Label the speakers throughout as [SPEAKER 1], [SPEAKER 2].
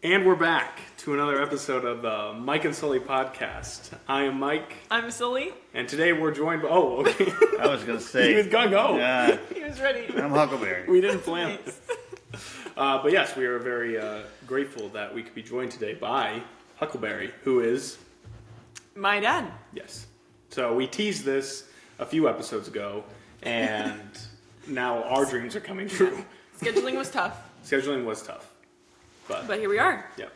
[SPEAKER 1] And we're back to another episode of the Mike and Sully podcast. I am Mike.
[SPEAKER 2] I'm Sully.
[SPEAKER 1] And today we're joined by... Oh, okay.
[SPEAKER 3] I was going to say...
[SPEAKER 1] He was gung-ho.
[SPEAKER 3] Yeah.
[SPEAKER 2] He was ready.
[SPEAKER 3] I'm Huckleberry.
[SPEAKER 1] We didn't plan this. But yes, we are very grateful that we could be joined today by Huckleberry, who is...
[SPEAKER 2] My dad.
[SPEAKER 1] Yes. So we teased this a few episodes ago, and now our dreams are coming true.
[SPEAKER 2] Scheduling was tough.
[SPEAKER 1] Scheduling was tough.
[SPEAKER 2] But here we are.
[SPEAKER 1] Yeah.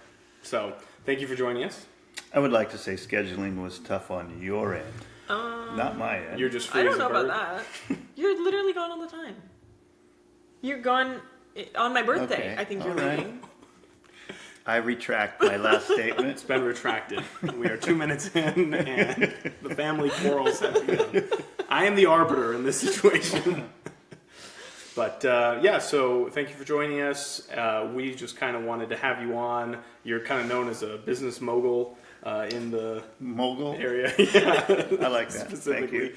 [SPEAKER 1] So, thank you for joining us.
[SPEAKER 3] I would like to say scheduling was tough on your end. Not my end.
[SPEAKER 1] You're just free
[SPEAKER 2] I don't
[SPEAKER 1] as a
[SPEAKER 2] know
[SPEAKER 1] bird.
[SPEAKER 2] about that. You're literally gone all the time. You're gone on my birthday.
[SPEAKER 3] Okay.
[SPEAKER 2] I think you're
[SPEAKER 3] All right.
[SPEAKER 2] leaving.
[SPEAKER 3] I retract my last statement.
[SPEAKER 1] It's been retracted. We are 2 minutes in, and the family quarrels have begun. I am the arbiter in this situation. But, so thank you for joining us. We just kind of wanted to have you on. You're kind of known as a business mogul in the
[SPEAKER 3] Mogul?
[SPEAKER 1] area. Yeah,
[SPEAKER 3] I like that. Thank you.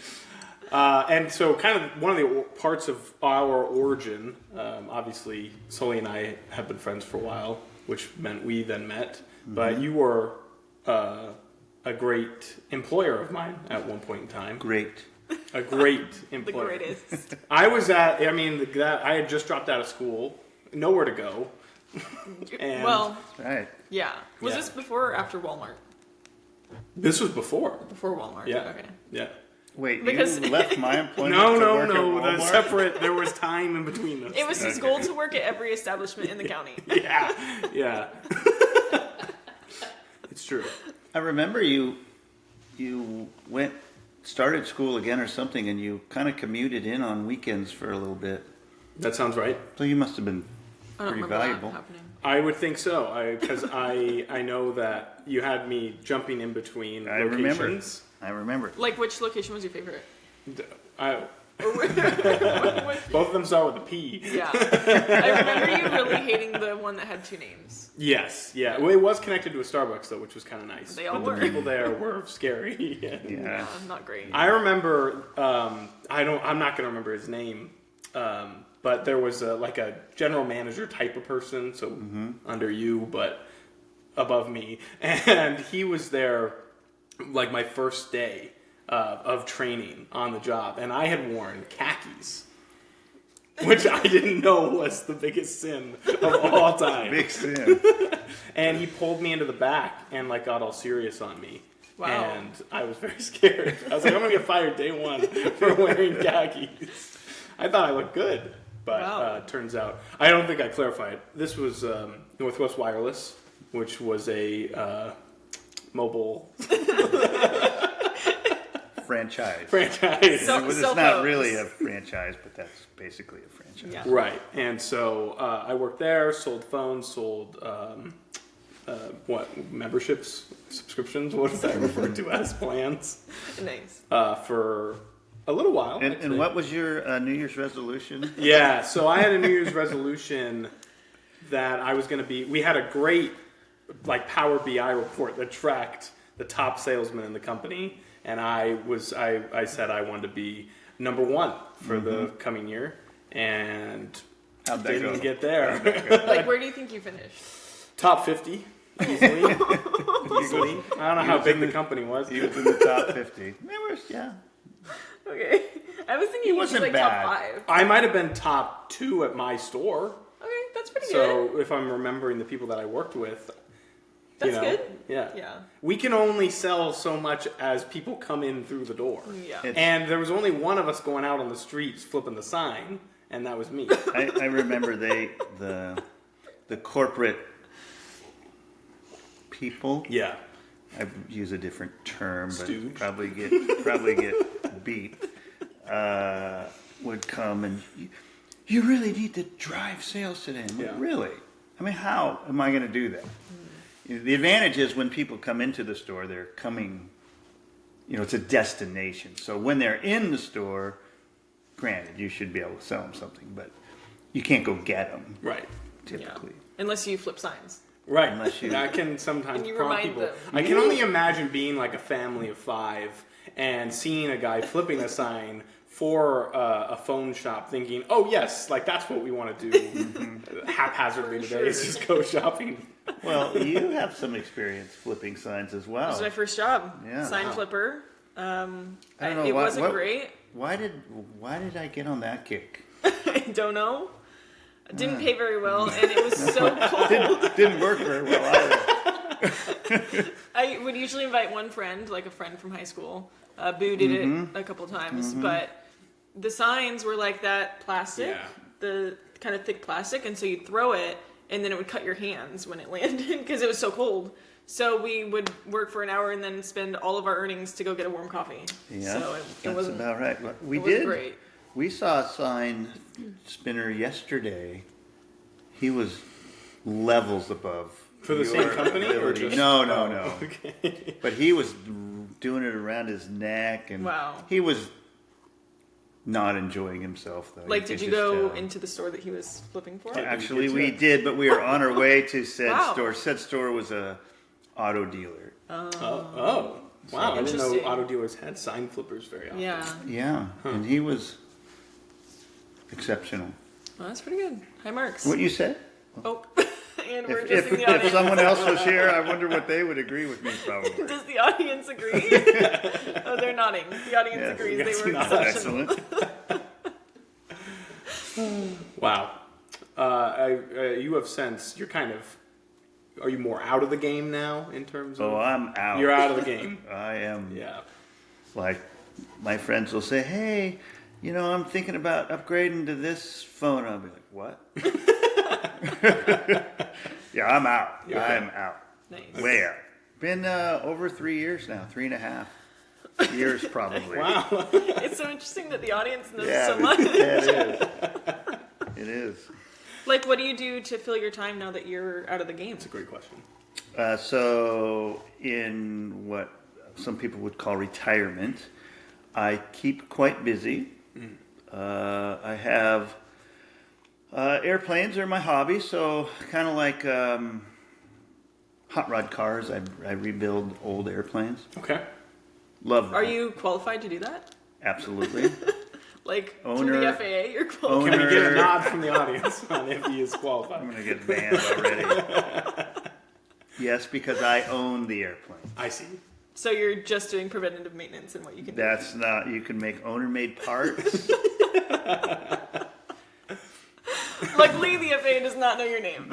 [SPEAKER 1] And so kind of one of the parts of our origin, obviously, Sully and I have been friends for a while, which meant we then met. Mm-hmm. But you were a great employer of mine at one point in time.
[SPEAKER 3] Great.
[SPEAKER 1] A great employer.
[SPEAKER 2] The greatest.
[SPEAKER 1] I had just dropped out of school, nowhere to go. And
[SPEAKER 2] Well,
[SPEAKER 3] Right.
[SPEAKER 2] yeah. Was
[SPEAKER 1] Yeah.
[SPEAKER 2] this before or after Walmart?
[SPEAKER 1] this was before.
[SPEAKER 2] Before Walmart.
[SPEAKER 1] Yeah.
[SPEAKER 2] Okay.
[SPEAKER 1] Yeah.
[SPEAKER 3] Wait,
[SPEAKER 2] Because-
[SPEAKER 3] you left my employment
[SPEAKER 1] No.
[SPEAKER 3] to work at Walmart?
[SPEAKER 1] The separate. There was time in between those.
[SPEAKER 2] It was his goal to work at every establishment in the county.
[SPEAKER 1] Yeah. It's true.
[SPEAKER 3] I remember you started school again or something, and you kind of commuted in on weekends for a little bit.
[SPEAKER 1] That sounds right.
[SPEAKER 3] So you must have been
[SPEAKER 2] I don't
[SPEAKER 3] pretty
[SPEAKER 2] remember
[SPEAKER 3] valuable.
[SPEAKER 2] that happening.
[SPEAKER 1] I would think so. Because I know that you had me jumping in between
[SPEAKER 3] I remember.
[SPEAKER 1] locations.
[SPEAKER 3] I remember.
[SPEAKER 2] Like, which location was your favorite?
[SPEAKER 1] Both of them start with a P.
[SPEAKER 2] Yeah. I remember you really hating the one that had two names.
[SPEAKER 1] Yes, yeah. Well, it was connected to a Starbucks though, which was kind of nice.
[SPEAKER 2] They all
[SPEAKER 1] but
[SPEAKER 2] were.
[SPEAKER 1] the people there were scary.
[SPEAKER 3] Yeah.
[SPEAKER 2] Not great.
[SPEAKER 1] I remember. I'm not going to remember his name. But there was a general manager type of person, so under you, but above me, and he was there like my first day of training on the job, and I had worn khakis, which I didn't know was the biggest sin of all time.
[SPEAKER 3] Big sin.
[SPEAKER 1] And he pulled me into the back and got all serious on me.
[SPEAKER 2] Wow.
[SPEAKER 1] And I was very scared. I was like, I'm going to get fired day one for wearing khakis. I thought I looked good, but turns out, I don't think I clarified. This was Northwest Wireless, which was a mobile
[SPEAKER 3] Franchise.
[SPEAKER 2] So-
[SPEAKER 3] It's
[SPEAKER 2] cell
[SPEAKER 3] not
[SPEAKER 2] phones.
[SPEAKER 3] really a franchise, but that's basically a franchise.
[SPEAKER 2] Yeah.
[SPEAKER 1] Right. And so I worked there, sold phones, sold memberships, subscriptions, what is that referred to as, plans,
[SPEAKER 2] Nice.
[SPEAKER 1] for a little while.
[SPEAKER 3] And what was your New Year's resolution?
[SPEAKER 1] Yeah, so I had a New Year's resolution that I was going to be. We had a great Power BI report that tracked the top salesmen in the company, and I said I wanted to be number one for the coming year, and
[SPEAKER 3] How'd that
[SPEAKER 1] didn't
[SPEAKER 3] go?
[SPEAKER 1] get there.
[SPEAKER 2] Where do you think you finished?
[SPEAKER 1] Top 50 easily. Easily. I don't know how big the company was.
[SPEAKER 3] He was in the top 50. Yeah.
[SPEAKER 2] Okay. I was thinking
[SPEAKER 3] He
[SPEAKER 2] you was
[SPEAKER 3] wasn't
[SPEAKER 2] like
[SPEAKER 3] bad.
[SPEAKER 2] top 5.
[SPEAKER 1] I might have been top 2 at my store.
[SPEAKER 2] Okay, that's pretty good.
[SPEAKER 1] So if I'm remembering the people that I worked with,
[SPEAKER 2] That's good.
[SPEAKER 1] Yeah.
[SPEAKER 2] Yeah.
[SPEAKER 1] We can only sell so much as people come in through the door.
[SPEAKER 2] Yeah.
[SPEAKER 1] And there was only one of us going out on the streets flipping the sign, and that was me.
[SPEAKER 3] I remember the corporate people.
[SPEAKER 1] Yeah.
[SPEAKER 3] I use a different term, but
[SPEAKER 1] Stooge.
[SPEAKER 3] probably get beat. Would come and you really need to drive sales today.
[SPEAKER 1] Yeah.
[SPEAKER 3] Really? I mean, how am I going to do that? The advantage is when people come into the store, they're coming. It's a destination. So when they're in the store, granted, you should be able to sell them something, but you can't go get them.
[SPEAKER 1] Right.
[SPEAKER 3] Typically.
[SPEAKER 2] Yeah. Unless you flip signs.
[SPEAKER 1] Right.
[SPEAKER 3] Unless you-
[SPEAKER 1] That can sometimes
[SPEAKER 2] And you
[SPEAKER 1] prompt
[SPEAKER 2] remind
[SPEAKER 1] people.
[SPEAKER 2] them.
[SPEAKER 1] I can only imagine being like a family of 5 and seeing a guy flipping a sign for a phone shop thinking, oh yes, that's what we want to do haphazardly today is just go shopping.
[SPEAKER 3] Well, you have some experience flipping signs as well.
[SPEAKER 2] This was my first job.
[SPEAKER 3] Yeah.
[SPEAKER 2] Sign
[SPEAKER 1] Wow.
[SPEAKER 2] flipper.
[SPEAKER 3] I don't know
[SPEAKER 2] It
[SPEAKER 3] why-
[SPEAKER 2] wasn't
[SPEAKER 3] what-
[SPEAKER 2] great.
[SPEAKER 3] Why did I get on that kick?
[SPEAKER 2] I don't know. It didn't pay very well, and it was so cold.
[SPEAKER 3] Didn't work very well either.
[SPEAKER 2] I would usually invite one friend, like a friend from high school. Boo did it a couple times, but the signs were like that plastic,
[SPEAKER 1] Yeah.
[SPEAKER 2] the kind of thick plastic, and so you'd throw it, and then it would cut your hands when it landed because it was so cold. So we would work for an hour and then spend all of our earnings to go get a warm coffee.
[SPEAKER 3] Yeah,
[SPEAKER 2] so it
[SPEAKER 3] that's
[SPEAKER 2] wasn't
[SPEAKER 3] about right. We
[SPEAKER 2] it wasn't
[SPEAKER 3] did.
[SPEAKER 2] great.
[SPEAKER 3] We saw a sign spinner yesterday. He was levels above.
[SPEAKER 1] For the
[SPEAKER 3] your
[SPEAKER 1] same company, or
[SPEAKER 3] ability.
[SPEAKER 1] just
[SPEAKER 3] No.
[SPEAKER 1] Okay.
[SPEAKER 3] But he was doing it around his neck, and
[SPEAKER 2] Wow.
[SPEAKER 3] he was not enjoying himself. Though.
[SPEAKER 2] Like,
[SPEAKER 3] could
[SPEAKER 2] did you
[SPEAKER 3] just
[SPEAKER 2] go
[SPEAKER 3] tell.
[SPEAKER 2] into the store that he was flipping for?
[SPEAKER 3] Actually,
[SPEAKER 1] Did
[SPEAKER 3] we
[SPEAKER 1] you?
[SPEAKER 3] did, but we were on our way to said
[SPEAKER 2] Wow.
[SPEAKER 3] store. Said store was a auto dealer.
[SPEAKER 1] Oh. Wow, I didn't know
[SPEAKER 2] Interesting.
[SPEAKER 1] auto dealers had sign flippers very often.
[SPEAKER 2] Yeah.
[SPEAKER 3] Yeah, and he was exceptional.
[SPEAKER 2] Well, that's pretty good. High marks.
[SPEAKER 3] What you said?
[SPEAKER 2] Oh, and we're
[SPEAKER 3] If,
[SPEAKER 2] just in the
[SPEAKER 3] if
[SPEAKER 2] audience.
[SPEAKER 3] someone else was here, I wonder what they would agree with me. Probably.
[SPEAKER 2] Does the audience agree? Oh, they're nodding. The audience
[SPEAKER 3] Yes,
[SPEAKER 2] agrees.
[SPEAKER 1] yes,
[SPEAKER 2] They were
[SPEAKER 1] nod.
[SPEAKER 2] exceptional.
[SPEAKER 3] Excellent.
[SPEAKER 1] Wow. You have since, are you more out of the game now in terms of?
[SPEAKER 3] Oh, I'm out.
[SPEAKER 1] You're out of the game.
[SPEAKER 3] I am.
[SPEAKER 1] Yeah.
[SPEAKER 3] Like, my friends will say, "Hey, I'm thinking about upgrading to this phone." I'll be like, "What?" Yeah, I'm out.
[SPEAKER 1] Yeah.
[SPEAKER 3] I'm out.
[SPEAKER 2] Nice.
[SPEAKER 3] Way out. Been over 3 years now. 3.5 years probably.
[SPEAKER 1] Wow.
[SPEAKER 2] It's so interesting that the audience knows
[SPEAKER 3] Yeah,
[SPEAKER 2] so much.
[SPEAKER 3] it is. It is.
[SPEAKER 2] Like, what do you do to fill your time now that you're out of the game?
[SPEAKER 1] That's a great question.
[SPEAKER 3] So, in what some people would call retirement, I keep quite busy. I have airplanes are my hobby, so kind of like hot rod cars. I rebuild old airplanes.
[SPEAKER 1] Okay.
[SPEAKER 3] Love that.
[SPEAKER 2] Are you qualified to do that?
[SPEAKER 3] Absolutely.
[SPEAKER 2] Like, through
[SPEAKER 3] Owner-
[SPEAKER 2] the FAA, you're qualified.
[SPEAKER 1] Can we get a
[SPEAKER 3] Owner-
[SPEAKER 1] nod from the audience on if he is
[SPEAKER 3] I'm
[SPEAKER 1] qualified?
[SPEAKER 3] going to get banned already. Yes, because I own the airplane.
[SPEAKER 1] I see.
[SPEAKER 2] So you're just doing preventative maintenance and what you can do.
[SPEAKER 3] That's not, you can make owner-made parts.
[SPEAKER 2] Luckily, the FAA does not know your name.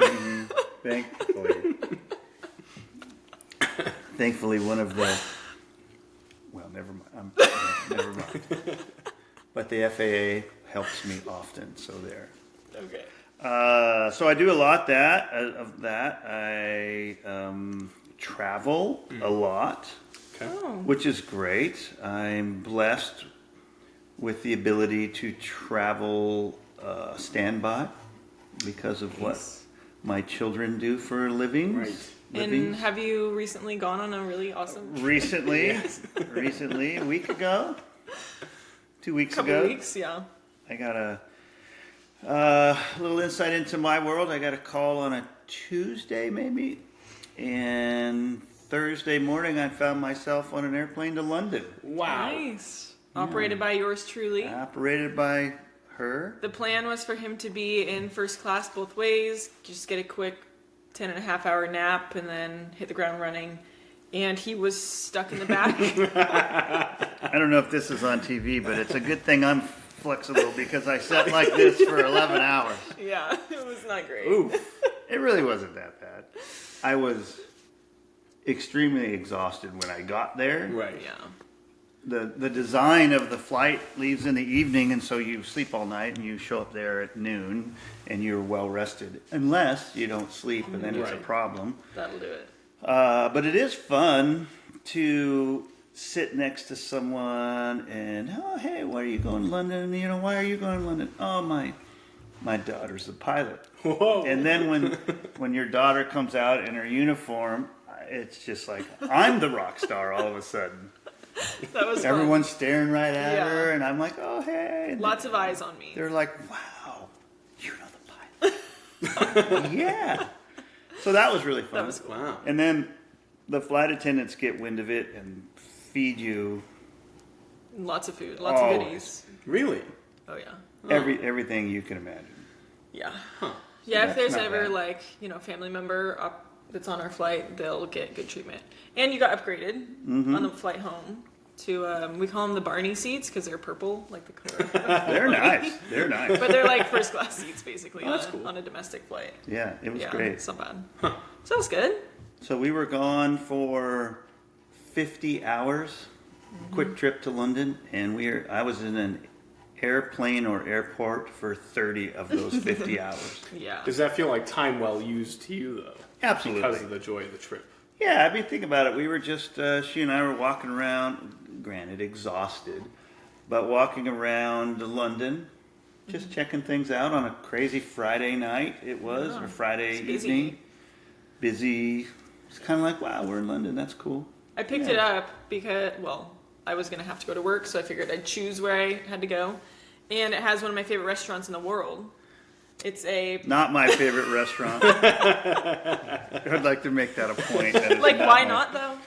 [SPEAKER 3] Thankfully, one of the, well, never mind. Never mind. But the FAA helps me often, so there.
[SPEAKER 2] Okay.
[SPEAKER 3] So I do a lot of that. I travel a lot,
[SPEAKER 1] Okay.
[SPEAKER 2] Oh.
[SPEAKER 3] which is great. I'm blessed with the ability to travel standby because of what my children do for a living.
[SPEAKER 1] Right.
[SPEAKER 2] And have you recently gone on a really awesome
[SPEAKER 3] Recently, a week ago, 2 weeks
[SPEAKER 2] couple
[SPEAKER 3] ago,
[SPEAKER 2] weeks? Yeah.
[SPEAKER 3] I got a little insight into my world. I got a call on a Tuesday, maybe, and Thursday morning I found myself on an airplane to London,
[SPEAKER 1] Wow.
[SPEAKER 2] Nice. Operated by yours truly.
[SPEAKER 3] operated by her.
[SPEAKER 2] The plan was for him to be in first class both ways, just get a quick 10.5-hour nap, and then hit the ground running. And he was stuck in the back.
[SPEAKER 3] I don't know if this is on TV, but it's a good thing I'm flexible because I sat like this for 11 hours.
[SPEAKER 2] Yeah, it was not great.
[SPEAKER 1] Ooh.
[SPEAKER 3] It really wasn't that bad. I was extremely exhausted when I got there.
[SPEAKER 1] Right.
[SPEAKER 2] Yeah.
[SPEAKER 3] The design of the flight leaves in the evening, and so you sleep all night, and you show up there at noon, and you're well rested. Unless you don't sleep, and then it's a
[SPEAKER 1] Right.
[SPEAKER 3] problem.
[SPEAKER 2] That'll do it.
[SPEAKER 3] But it is fun to sit next to someone and, oh, hey, why are you going to London? Why are you going to London? Oh, my daughter's a pilot.
[SPEAKER 1] Whoa.
[SPEAKER 3] And then when your daughter comes out in her uniform, it's just like, I'm the rock star all of a sudden.
[SPEAKER 2] That was fun.
[SPEAKER 3] Everyone's staring right at
[SPEAKER 2] Yeah.
[SPEAKER 3] her, and I'm like, oh, hey. And
[SPEAKER 2] Lots of eyes on me.
[SPEAKER 3] they're like, wow, you know the pilot. Yeah. So that was really fun.
[SPEAKER 2] That was cool.
[SPEAKER 1] Wow.
[SPEAKER 3] And then the flight attendants get wind of it and feed you
[SPEAKER 2] Lots of food. Lots
[SPEAKER 3] Always.
[SPEAKER 2] of goodies.
[SPEAKER 1] Really?
[SPEAKER 2] Oh, yeah.
[SPEAKER 3] everything you can imagine.
[SPEAKER 2] Yeah.
[SPEAKER 1] Huh.
[SPEAKER 2] Yeah, if
[SPEAKER 3] That's
[SPEAKER 2] there's
[SPEAKER 3] not
[SPEAKER 2] ever,
[SPEAKER 3] bad.
[SPEAKER 2] like, family member that's on our flight, they'll get good treatment. And you got upgraded on the flight home to, we call them the Barney seats because they're purple, like the color.
[SPEAKER 3] They're nice. They're nice.
[SPEAKER 2] But they're like first class seats, basically,
[SPEAKER 1] that's cool.
[SPEAKER 2] on a domestic flight.
[SPEAKER 3] Yeah, it was great.
[SPEAKER 2] It's not bad. So that was good.
[SPEAKER 3] So we were gone for 50 hours, quick trip to London, and I was in an airplane or airport for 30 of those 50 hours.
[SPEAKER 2] Yeah.
[SPEAKER 1] Does that feel like time well used to you, though?
[SPEAKER 3] Absolutely.
[SPEAKER 1] Because of the joy of the trip.
[SPEAKER 3] Yeah, I mean, think about it. We were just, she and I were walking around, granted exhausted, but walking around London, just checking things out on a crazy Friday night it was, or Friday evening. Busy. It's kind of like, wow, we're in London. That's cool.
[SPEAKER 2] I picked it up because, well, I was going to have to go to work, so I figured I'd choose where I had to go. And it has one of my favorite restaurants in the world. It's not my favorite restaurant. I'd like to make that a point. That like, why not, though?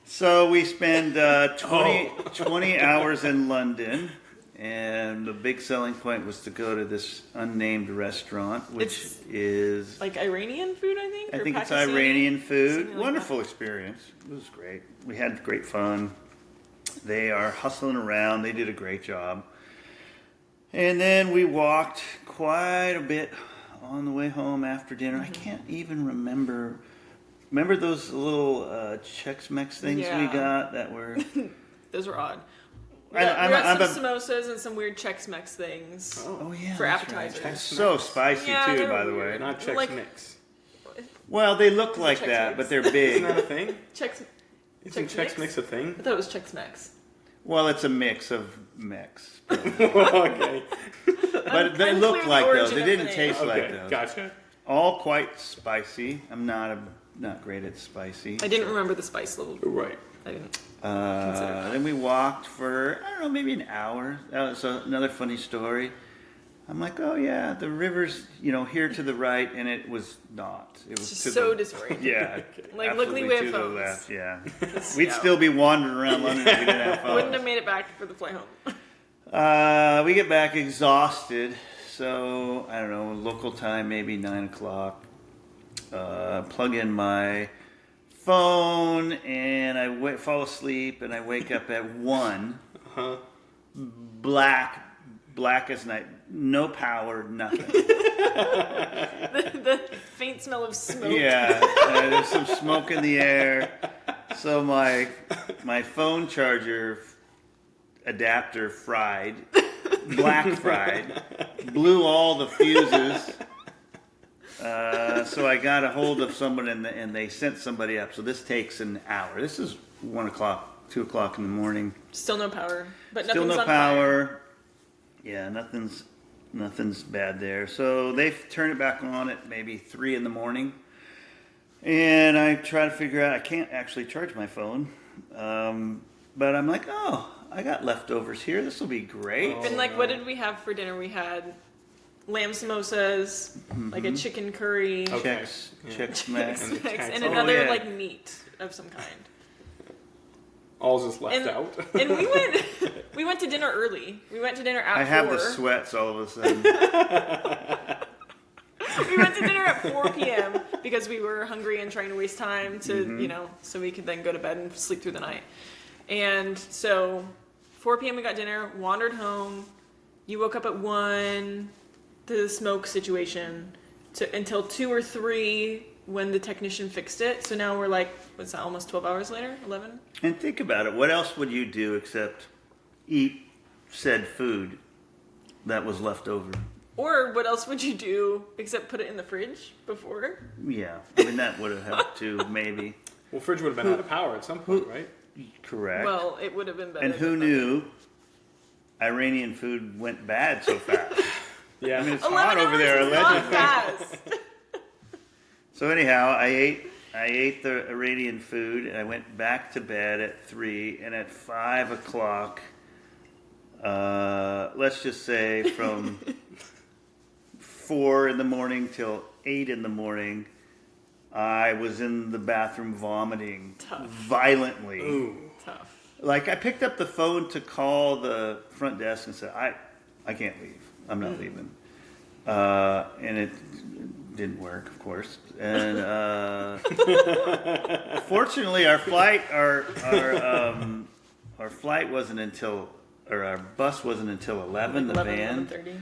[SPEAKER 3] So we spend 20 hours in London, and the big selling point was to go to this unnamed restaurant, which is
[SPEAKER 2] like Iranian food, I think.
[SPEAKER 3] I think it's
[SPEAKER 2] Pakistani?
[SPEAKER 3] Iranian food.
[SPEAKER 2] Like
[SPEAKER 3] Wonderful
[SPEAKER 2] that.
[SPEAKER 3] experience. It was great. We had great fun. They are hustling around. They did a great job. And then we walked quite a bit on the way home after dinner. I can't even remember. Remember those little Chex-Mex things we got that were...
[SPEAKER 2] Those were odd. We
[SPEAKER 3] I'm
[SPEAKER 2] got some samosas and some weird Chex-Mex things.
[SPEAKER 3] Oh yeah,
[SPEAKER 2] for
[SPEAKER 3] that's
[SPEAKER 2] appetizers.
[SPEAKER 3] right. So spicy
[SPEAKER 2] Yeah,
[SPEAKER 3] too,
[SPEAKER 2] they're
[SPEAKER 3] by the
[SPEAKER 2] weird.
[SPEAKER 3] way.
[SPEAKER 1] Not Chex
[SPEAKER 2] Like-
[SPEAKER 1] Mix.
[SPEAKER 3] Well, they look like
[SPEAKER 2] Chex
[SPEAKER 3] that,
[SPEAKER 2] Mix.
[SPEAKER 3] but they're
[SPEAKER 1] Isn't
[SPEAKER 3] big.
[SPEAKER 1] that a thing?
[SPEAKER 2] Chex
[SPEAKER 1] Isn't
[SPEAKER 2] Chex
[SPEAKER 1] Chex
[SPEAKER 2] Mix?
[SPEAKER 1] Mix a thing?
[SPEAKER 2] I thought it was Chex-Mex.
[SPEAKER 3] Well, it's a mix of mix.
[SPEAKER 1] Okay.
[SPEAKER 3] But they
[SPEAKER 2] unclear
[SPEAKER 3] looked
[SPEAKER 2] the
[SPEAKER 3] like those.
[SPEAKER 2] origin
[SPEAKER 3] They
[SPEAKER 2] of the
[SPEAKER 3] didn't
[SPEAKER 2] name.
[SPEAKER 3] taste like
[SPEAKER 1] Okay,
[SPEAKER 3] those.
[SPEAKER 1] gotcha.
[SPEAKER 3] All quite spicy. I'm not great at spicy.
[SPEAKER 2] I didn't remember the spice level.
[SPEAKER 1] Right.
[SPEAKER 2] I didn't.
[SPEAKER 3] Then we walked for, I don't know, maybe an hour. That was another funny story. I'm like, oh yeah, the river's, here to the right, and it was not. It was
[SPEAKER 2] Just
[SPEAKER 3] to
[SPEAKER 2] so
[SPEAKER 3] the,
[SPEAKER 2] disoriented.
[SPEAKER 3] yeah.
[SPEAKER 2] Like, luckily we
[SPEAKER 3] absolutely
[SPEAKER 2] have
[SPEAKER 3] to the
[SPEAKER 2] phones.
[SPEAKER 3] left, yeah. We'd still be wandering around London if we didn't have phones.
[SPEAKER 2] Wouldn't have made it back for the flight home.
[SPEAKER 3] We get back exhausted, so I don't know, local time maybe 9 o'clock. Plug in my phone and I fall asleep and I wake up at 1. Black as night, no power, nothing.
[SPEAKER 2] the faint smell of smoke.
[SPEAKER 3] Yeah, there's some smoke in the air. So my phone charger adapter fried, black fried, blew all the fuses. So I got a hold of someone and they sent somebody up. So this takes an hour. This is 1 o'clock, 2 o'clock in the morning.
[SPEAKER 2] Still no power. But
[SPEAKER 3] Still
[SPEAKER 2] nothing's
[SPEAKER 3] no
[SPEAKER 2] on fire.
[SPEAKER 3] power. Yeah, nothing's bad there. So they turn it back on at maybe 3 in the morning. And I try to figure out, I can't actually charge my phone. But I'm like, I got leftovers here. This will be great.
[SPEAKER 2] And like, what did we have for dinner? We had lamb samosas, like a chicken curry,
[SPEAKER 1] Okay.
[SPEAKER 3] Chex Mix.
[SPEAKER 1] And the Chex.
[SPEAKER 2] and
[SPEAKER 1] Oh,
[SPEAKER 2] another
[SPEAKER 3] yeah.
[SPEAKER 2] like meat of some kind.
[SPEAKER 1] All's just left
[SPEAKER 2] And,
[SPEAKER 1] out.
[SPEAKER 2] and we went to dinner early. We went to dinner at 4.
[SPEAKER 3] I have the sweats all of a sudden.
[SPEAKER 2] We went to dinner at 4 p.m. because we were hungry and trying to waste time to, so we could then go to bed and sleep through the night. And so 4 p.m. we got dinner, wandered home. You woke up at 1, the smoke situation, until 2 or 3 when the technician fixed it. So now we're like, what's that, almost 12 hours later? 11?
[SPEAKER 3] And think about it. What else would you do except eat said food that was left over?
[SPEAKER 2] Or what else would you do except put it in the fridge before?
[SPEAKER 3] Yeah. I mean, that would have helped too, maybe.
[SPEAKER 1] Well, fridge would have been out of power at some point, right?
[SPEAKER 3] Correct.
[SPEAKER 2] Well, it would have been better.
[SPEAKER 3] And who
[SPEAKER 2] than
[SPEAKER 3] knew Iranian food went bad so fast?
[SPEAKER 1] Yeah.
[SPEAKER 3] I mean, it's
[SPEAKER 2] 11
[SPEAKER 3] hot over there,
[SPEAKER 2] hours is not
[SPEAKER 3] allegedly.
[SPEAKER 2] fast.
[SPEAKER 3] So anyhow, I ate the Iranian food, and I went back to bed at 3, and at 5 o'clock, let's just say from 4 in the morning till 8 in the morning, I was in the bathroom vomiting violently.
[SPEAKER 1] Ooh.
[SPEAKER 2] Tough.
[SPEAKER 3] Like, I picked up the phone to call the front desk and said, I can't leave. I'm not leaving. And didn't work, of course. And fortunately, our flight wasn't until, or our bus wasn't until 11, the van.
[SPEAKER 2] 11:30.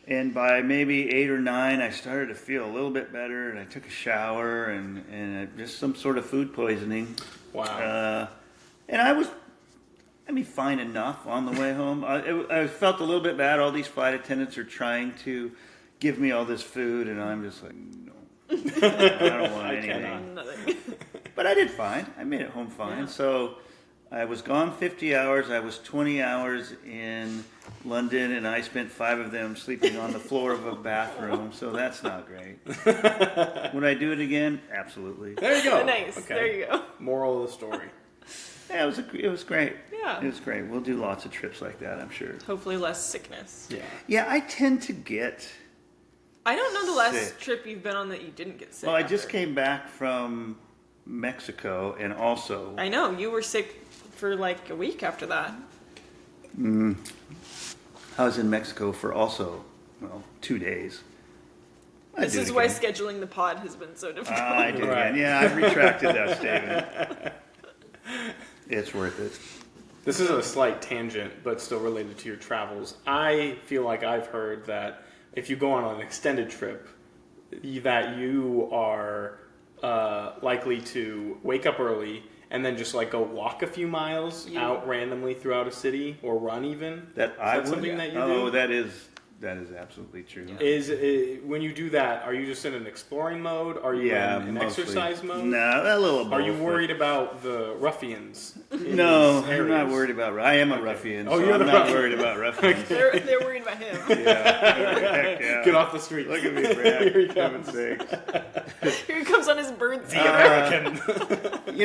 [SPEAKER 3] And by maybe 8 or 9, I started to feel a little bit better, and I took a shower, and just some sort of food poisoning.
[SPEAKER 1] Wow.
[SPEAKER 3] And I was, fine enough on the way home. I felt a little bit bad. All these flight attendants are trying to give me all this food, and I'm just like, no, I don't want anything.
[SPEAKER 2] Nothing.
[SPEAKER 3] But I did fine. I made it home fine.
[SPEAKER 2] Yeah.
[SPEAKER 3] So I was gone 50 hours. I was 20 hours in London, and I spent 5 of them sleeping on the floor of a bathroom. So that's not great. Would I do it again? Absolutely.
[SPEAKER 1] There you go.
[SPEAKER 2] Nice.
[SPEAKER 1] Okay.
[SPEAKER 2] There you go.
[SPEAKER 1] Moral of the story.
[SPEAKER 3] Yeah, it was great.
[SPEAKER 2] Yeah.
[SPEAKER 3] It was great. We'll do lots of trips like that, I'm sure.
[SPEAKER 2] Hopefully less sickness.
[SPEAKER 1] Yeah.
[SPEAKER 3] Yeah, I tend to get...
[SPEAKER 2] I don't know the last
[SPEAKER 3] Sick.
[SPEAKER 2] trip you've been on that you didn't get sick.
[SPEAKER 3] Well, I just
[SPEAKER 2] after.
[SPEAKER 3] came back from Mexico, and also...
[SPEAKER 2] I know. You were sick for like a week after that.
[SPEAKER 3] I was in Mexico for also, 2 days.
[SPEAKER 2] This is why scheduling the pod has been so difficult.
[SPEAKER 3] I did
[SPEAKER 1] Right.
[SPEAKER 3] again. Yeah, I've retracted that statement. It's worth it.
[SPEAKER 1] This is a slight tangent, but still related to your travels. I feel like I've heard that if you go on an extended trip, that you are likely to wake up early and then just like go walk a few miles out randomly throughout a city, or run even.
[SPEAKER 3] That I would.
[SPEAKER 1] Something that you do?
[SPEAKER 3] Oh, that is absolutely true.
[SPEAKER 1] Is when you do that, are you just in an exploring mode? Are you in an
[SPEAKER 3] mostly.
[SPEAKER 1] exercise mode?
[SPEAKER 3] No, a little of both.
[SPEAKER 1] Are you worried about the ruffians? in
[SPEAKER 3] No,
[SPEAKER 1] these
[SPEAKER 3] I'm not
[SPEAKER 1] areas?
[SPEAKER 3] worried about. I am a ruffian.
[SPEAKER 1] Oh,
[SPEAKER 3] so
[SPEAKER 1] you're
[SPEAKER 3] I'm
[SPEAKER 1] the
[SPEAKER 3] not
[SPEAKER 1] ruffian.
[SPEAKER 3] worried about ruffians.
[SPEAKER 2] They're worried about him.
[SPEAKER 3] Heck yeah.
[SPEAKER 1] Get off the street.
[SPEAKER 3] Look at me, Brad.
[SPEAKER 1] Here he
[SPEAKER 3] For
[SPEAKER 1] comes.
[SPEAKER 3] heaven's sakes.
[SPEAKER 2] Here he comes on his bird seat.
[SPEAKER 1] American.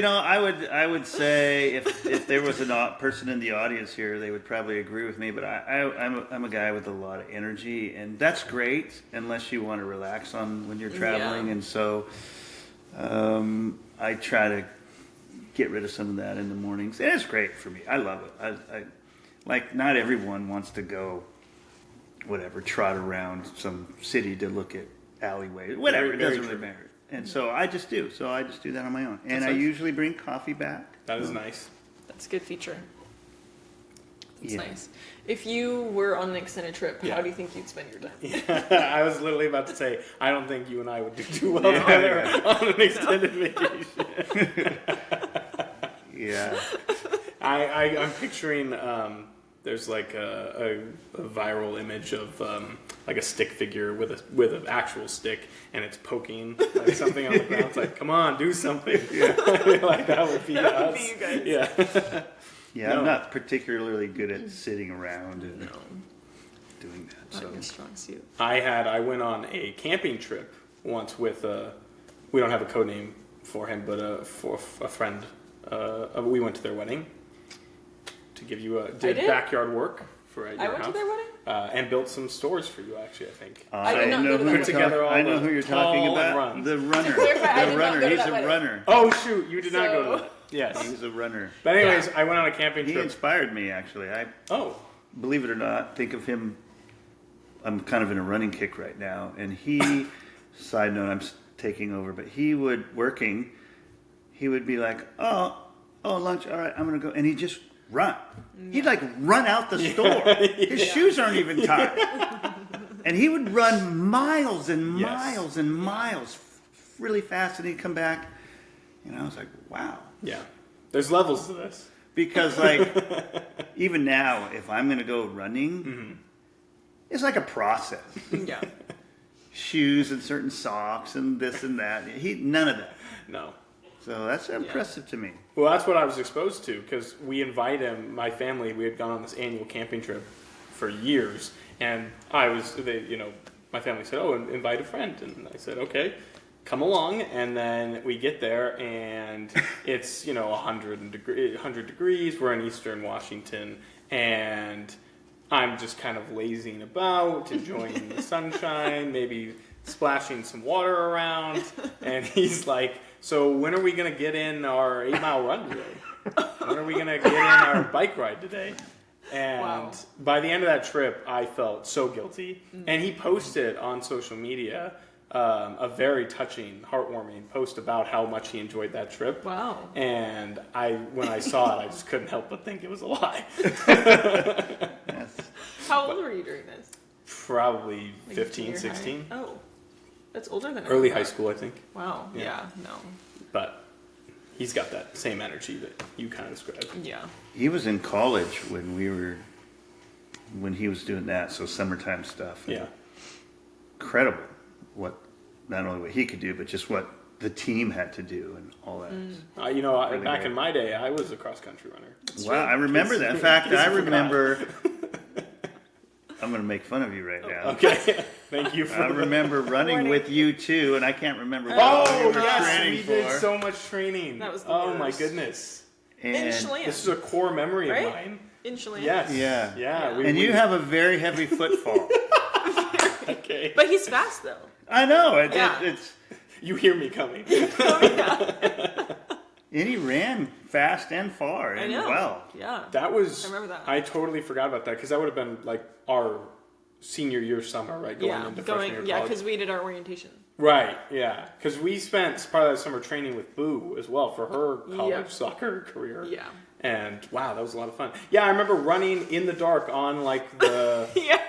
[SPEAKER 3] I would say if there was a person in the audience here, they would probably agree with me. But I'm a guy with a lot of energy, and that's great unless you want to relax when you're traveling.
[SPEAKER 2] Yeah.
[SPEAKER 3] And so I try to get rid of some of that in the mornings, and it's great for me. I love it. I like, not everyone wants to go, trot around some city to look at alleyways, whatever. It
[SPEAKER 1] Very
[SPEAKER 3] doesn't really
[SPEAKER 1] true.
[SPEAKER 3] matter. And so I just do. So I just do that on my own. And
[SPEAKER 1] That's
[SPEAKER 3] I
[SPEAKER 1] nice.
[SPEAKER 3] usually bring coffee back.
[SPEAKER 1] That is nice.
[SPEAKER 2] That's a good feature. It's
[SPEAKER 3] Yeah.
[SPEAKER 2] nice. If you were on an extended trip,
[SPEAKER 1] Yeah.
[SPEAKER 2] how do you think you'd spend your time?
[SPEAKER 1] I was literally about to say, I don't think you and I would do too well together on an extended vacation.
[SPEAKER 3] Yeah.
[SPEAKER 1] I'm picturing there's like a viral image of like a stick figure with an actual stick, and it's poking like something on the ground. It's like, come on, do something. Yeah. I feel like that would be
[SPEAKER 2] That would
[SPEAKER 1] us.
[SPEAKER 2] be you guys.
[SPEAKER 1] Yeah.
[SPEAKER 3] Yeah,
[SPEAKER 1] No.
[SPEAKER 3] I'm not particularly good at sitting around and
[SPEAKER 2] No,
[SPEAKER 3] doing that.
[SPEAKER 2] not
[SPEAKER 3] So
[SPEAKER 2] your strong suit.
[SPEAKER 1] I went on a camping trip once with we don't have a code name for him, but for a friend. We went to their wedding to give you did
[SPEAKER 2] did?
[SPEAKER 1] backyard work for your
[SPEAKER 2] I went
[SPEAKER 1] house.
[SPEAKER 2] to their wedding?
[SPEAKER 1] And built some stores for you, actually, I think.
[SPEAKER 2] I did not go to that
[SPEAKER 3] you're
[SPEAKER 2] wedding.
[SPEAKER 1] Together all
[SPEAKER 3] I know
[SPEAKER 1] the
[SPEAKER 3] who you're
[SPEAKER 1] tall
[SPEAKER 3] talking
[SPEAKER 1] and
[SPEAKER 3] about.
[SPEAKER 1] runs.
[SPEAKER 3] The runner.
[SPEAKER 2] clarify, I
[SPEAKER 3] The
[SPEAKER 2] did not
[SPEAKER 3] runner.
[SPEAKER 2] go to
[SPEAKER 3] He's
[SPEAKER 2] that
[SPEAKER 3] a
[SPEAKER 2] wedding.
[SPEAKER 3] runner.
[SPEAKER 1] Oh, shoot, you did not go
[SPEAKER 2] So-
[SPEAKER 1] to that. Yes.
[SPEAKER 3] He's a runner.
[SPEAKER 1] But anyways, I went on a camping
[SPEAKER 3] He
[SPEAKER 1] trip.
[SPEAKER 3] inspired me, actually.
[SPEAKER 1] Oh,
[SPEAKER 3] Believe it or not, think of him. I'm kind of in a running kick right now, and he. Side note, I'm taking over, but he would be like, oh, lunch. All right, I'm gonna go, and he'd just run. He'd like run out the store. His shoes aren't even tied, and he would run miles and
[SPEAKER 1] Yes.
[SPEAKER 3] miles and miles, really fast, and he'd come back. And I was like, wow.
[SPEAKER 1] yeah. There's levels to this.
[SPEAKER 3] Because, like, even now, if I'm going to go running, it's like a process.
[SPEAKER 2] Yeah.
[SPEAKER 3] Shoes and certain socks and this and that. None of that.
[SPEAKER 1] No.
[SPEAKER 3] So that's impressive to me.
[SPEAKER 1] Well, that's what I was exposed to, because we invite him, my family, we had gone on this annual camping trip for years, and my family said, oh, invite a friend, and I said, okay, come along, and then we get there, and it's, 100 degrees, we're in eastern Washington, and I'm just kind of lazing about, enjoying the sunshine, maybe splashing some water around, and he's like, so when are we going to get in our 8-mile run today? When are we going to get in our bike ride today? And
[SPEAKER 2] Wow.
[SPEAKER 1] by the end of that trip, I felt so guilty. And he posted on social media a very touching, heartwarming post about how much he enjoyed that trip.
[SPEAKER 2] Wow.
[SPEAKER 1] And when I saw it, I just couldn't help but think it was a lie.
[SPEAKER 3] Yes.
[SPEAKER 2] How old were you during this?
[SPEAKER 1] Probably
[SPEAKER 2] Like
[SPEAKER 1] 15,
[SPEAKER 2] junior
[SPEAKER 1] 16.
[SPEAKER 2] high? Oh, that's older than I
[SPEAKER 1] Early
[SPEAKER 2] thought.
[SPEAKER 1] high school, I think.
[SPEAKER 2] Wow.
[SPEAKER 1] Yeah.
[SPEAKER 2] Yeah. No.
[SPEAKER 1] But he's got that same energy that you kind of described.
[SPEAKER 2] Yeah.
[SPEAKER 3] He was in college when he was doing that, so summertime stuff.
[SPEAKER 1] Yeah.
[SPEAKER 3] Incredible not only what he could do, but just what the team had to do and all that.
[SPEAKER 1] Really back in my day, I was a cross-country runner.
[SPEAKER 3] Wow, I remember that. In fact,
[SPEAKER 1] Kids
[SPEAKER 3] I
[SPEAKER 1] forgot.
[SPEAKER 3] remember... I'm going to make fun of you right now.
[SPEAKER 1] Okay. Thank you for
[SPEAKER 3] I remember running
[SPEAKER 2] Warning.
[SPEAKER 3] with you, too, and I can't remember what
[SPEAKER 1] Oh,
[SPEAKER 3] we were
[SPEAKER 1] yes,
[SPEAKER 3] training
[SPEAKER 1] we
[SPEAKER 3] for.
[SPEAKER 1] did so much training.
[SPEAKER 2] That was the
[SPEAKER 1] Oh, my
[SPEAKER 2] worst.
[SPEAKER 1] goodness.
[SPEAKER 2] In
[SPEAKER 3] And,
[SPEAKER 2] Chelan.
[SPEAKER 1] This is a core memory
[SPEAKER 2] Right?
[SPEAKER 1] of mine.
[SPEAKER 2] In Chelan.
[SPEAKER 1] Yes.
[SPEAKER 3] Yeah.
[SPEAKER 1] Yeah.
[SPEAKER 3] and you have a very heavy footfall.
[SPEAKER 1] Okay.
[SPEAKER 2] But he's fast though.
[SPEAKER 3] I know.
[SPEAKER 2] Yeah.
[SPEAKER 3] It's
[SPEAKER 1] You hear me coming.
[SPEAKER 3] and he ran fast and far
[SPEAKER 2] I
[SPEAKER 3] and
[SPEAKER 2] know.
[SPEAKER 3] well.
[SPEAKER 2] Yeah.
[SPEAKER 1] That was.
[SPEAKER 2] I remember that.
[SPEAKER 1] I totally forgot about that because that would have been like our senior year summer, right? Going into freshman year of college.
[SPEAKER 2] because we did our orientation.
[SPEAKER 1] Right, yeah. Because we spent part of that summer training with Boo as well for her college
[SPEAKER 2] Yep.
[SPEAKER 1] soccer career.
[SPEAKER 2] Yeah.
[SPEAKER 1] And wow, that was a lot of fun. Yeah, I remember running in the dark on like the.
[SPEAKER 2] Yeah.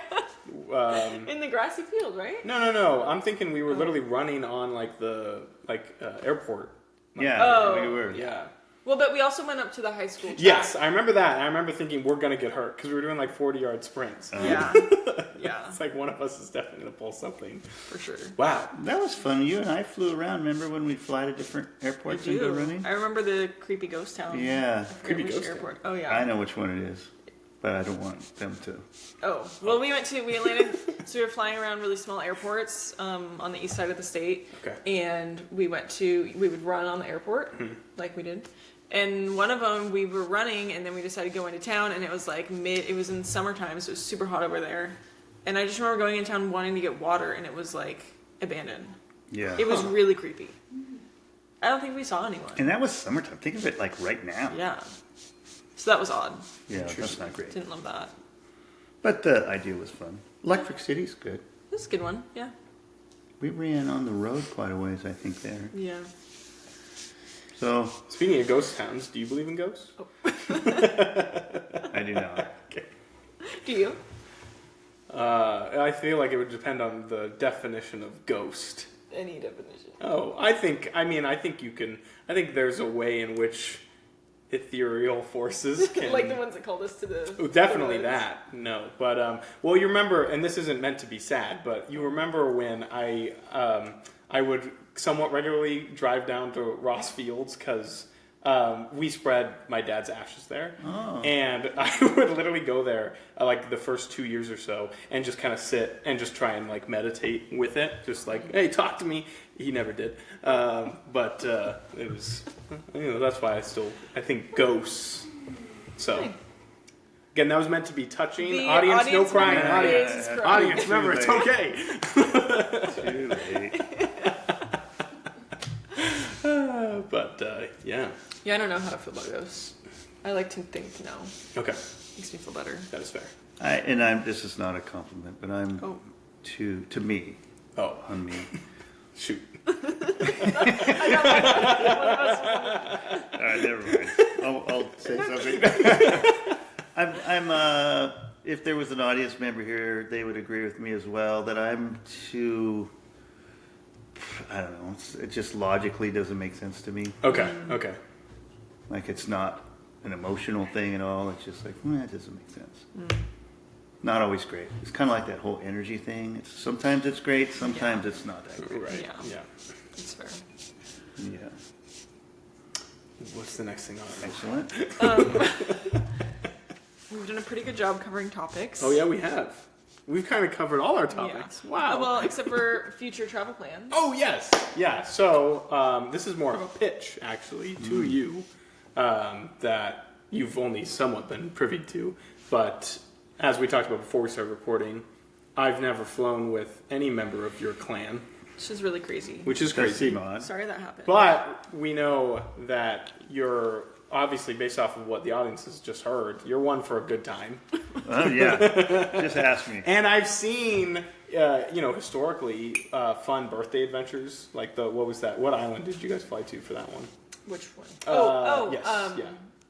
[SPEAKER 2] In the grassy field, right?
[SPEAKER 1] No. I'm thinking we were literally running on like the airport.
[SPEAKER 3] Yeah,
[SPEAKER 2] Oh.
[SPEAKER 3] we were.
[SPEAKER 1] Yeah.
[SPEAKER 2] Well, but we also went up to the high school track.
[SPEAKER 1] Yes, I remember that. I remember thinking we're gonna get hurt because we were doing like 40-yard sprints.
[SPEAKER 2] Yeah. Yeah.
[SPEAKER 1] It's like one of us is definitely gonna pull something.
[SPEAKER 2] For sure.
[SPEAKER 1] Wow.
[SPEAKER 3] That was fun. You and I flew around. Remember when we fly to different
[SPEAKER 2] I
[SPEAKER 3] airports and go
[SPEAKER 2] do.
[SPEAKER 3] running?
[SPEAKER 2] I remember the creepy ghost town.
[SPEAKER 3] Yeah.
[SPEAKER 2] I forget
[SPEAKER 1] Creepy
[SPEAKER 2] which
[SPEAKER 1] ghost town.
[SPEAKER 2] airport. Oh yeah.
[SPEAKER 3] I know which one it is, but I don't want them to.
[SPEAKER 2] Oh, well, we landed, so we were flying around really small airports on the east side of the state.
[SPEAKER 1] Okay.
[SPEAKER 2] And we would run on the airport, like we did. And one of them, we were running, and then we decided to go into town, and it was like it was in summertime, so it was super hot over there. And I just remember going in town wanting to get water, and it was like abandoned.
[SPEAKER 3] Yeah.
[SPEAKER 2] It was really creepy. I don't think we saw anyone.
[SPEAKER 3] And that was summertime. Think of it like right now.
[SPEAKER 2] Yeah. So that was odd.
[SPEAKER 3] Yeah, that's not great.
[SPEAKER 2] Didn't love that.
[SPEAKER 3] But the idea was fun. Electric City's good.
[SPEAKER 2] This is a good one. Yeah.
[SPEAKER 3] We ran on the road quite a ways, I think, there.
[SPEAKER 2] Yeah.
[SPEAKER 3] So,
[SPEAKER 1] Speaking of ghost towns, do you believe in ghosts?
[SPEAKER 3] I do not.
[SPEAKER 1] Okay.
[SPEAKER 2] Do you?
[SPEAKER 1] I feel like it would depend on the definition of ghost.
[SPEAKER 2] Any definition.
[SPEAKER 1] Oh, I think you can. I think there's a way in which ethereal forces can.
[SPEAKER 2] Like the ones that called us to the.
[SPEAKER 1] Oh, definitely
[SPEAKER 2] the woods.
[SPEAKER 1] that. No, but well, you remember, and this isn't meant to be sad, but you remember when I would somewhat regularly drive down to Ross Fields because we spread my dad's ashes there, and I would literally go there like the first 2 years or so and just kind of sit and just try and like meditate with it, just like, hey, talk to me. He never did, but it was, that's why I think ghosts. So.
[SPEAKER 2] Hey.
[SPEAKER 1] Again, that was meant to be touching.
[SPEAKER 2] The
[SPEAKER 1] Audience, no
[SPEAKER 2] audience
[SPEAKER 1] crying.
[SPEAKER 2] member
[SPEAKER 1] Audience,
[SPEAKER 2] is crying.
[SPEAKER 1] audience, remember, it's okay.
[SPEAKER 3] Too late.
[SPEAKER 1] But yeah.
[SPEAKER 2] Yeah, I don't know how to feel about ghosts. I like to think no.
[SPEAKER 1] Okay,
[SPEAKER 2] Makes me feel better.
[SPEAKER 1] that is fair.
[SPEAKER 3] This is not a compliment, but I'm
[SPEAKER 2] Oh.
[SPEAKER 3] to me,
[SPEAKER 1] Oh,
[SPEAKER 3] on me.
[SPEAKER 1] shoot.
[SPEAKER 3] All right, never mind. I'll say something. I'm if there was an audience member here, they would agree with me as well that I'm too, I don't know, it just logically doesn't make sense to me.
[SPEAKER 1] Okay, okay.
[SPEAKER 3] Like it's not an emotional thing at all. It's just like, that doesn't make sense. Not always great. It's kind of like that whole energy thing. Sometimes it's great, sometimes it's not that great.
[SPEAKER 1] Right,
[SPEAKER 2] Yeah.
[SPEAKER 1] yeah.
[SPEAKER 2] It's fair.
[SPEAKER 3] Yeah.
[SPEAKER 1] What's the next thing on it?
[SPEAKER 3] Excellent.
[SPEAKER 2] We've done a pretty good job covering topics.
[SPEAKER 1] Oh, yeah, we have. We've kind of covered all our topics.
[SPEAKER 2] Yeah.
[SPEAKER 1] Wow.
[SPEAKER 2] Well, except for future travel plans.
[SPEAKER 1] Oh, yes. Yeah, so this is more of a pitch, actually, to you that you've only somewhat been privy to. But as we talked about before we started recording, I've never flown with any member of your clan,
[SPEAKER 2] Which is really crazy.
[SPEAKER 1] which is crazy.
[SPEAKER 2] Sorry that happened.
[SPEAKER 1] But we know that you're, obviously, based off of what the audience has just heard, you're one for a good time.
[SPEAKER 3] Oh, yeah. Just ask me.
[SPEAKER 1] And I've seen historically, fun birthday adventures. Like what was that? What island did you guys fly to for that one?
[SPEAKER 2] Which one?
[SPEAKER 1] Yes, yeah.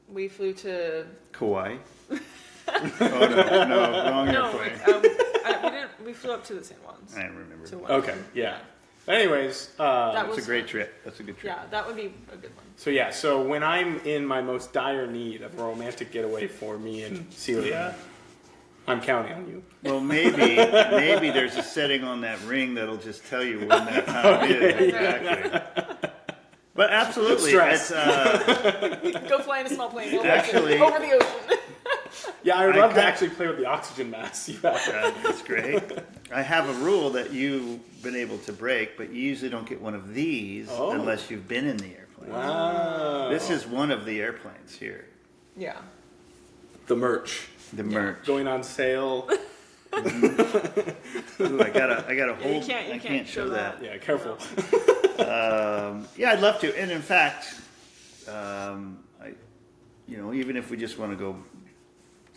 [SPEAKER 2] We flew to
[SPEAKER 3] Kauai. No, wrong airplane.
[SPEAKER 2] we flew up to the San Juans.
[SPEAKER 3] I don't remember.
[SPEAKER 2] To one.
[SPEAKER 1] Okay, yeah. Anyways,
[SPEAKER 3] That's a great trip. That's a good trip.
[SPEAKER 2] Yeah, that would be a good one.
[SPEAKER 1] So when I'm in my most dire need of a romantic getaway for me and Celia, I'm counting on you.
[SPEAKER 3] Well, maybe there's a setting on that ring that'll just tell you when that time is. Exactly. But absolutely,
[SPEAKER 1] Stress.
[SPEAKER 2] Go fly in a small plane over the ocean.
[SPEAKER 1] Yeah, I would love to actually play with the oxygen mask.
[SPEAKER 3] That's great. I have a rule that you've been able to break, but you usually don't get one of these unless you've been in the airplane.
[SPEAKER 1] Wow.
[SPEAKER 3] This is one of the airplanes here.
[SPEAKER 2] Yeah.
[SPEAKER 1] The merch.
[SPEAKER 3] The merch.
[SPEAKER 1] Going on sale.
[SPEAKER 3] Ooh, I gotta hold.
[SPEAKER 2] You can't
[SPEAKER 3] show that.
[SPEAKER 1] Yeah, careful.
[SPEAKER 3] Yeah, I'd love to. And in fact, even if we just want to go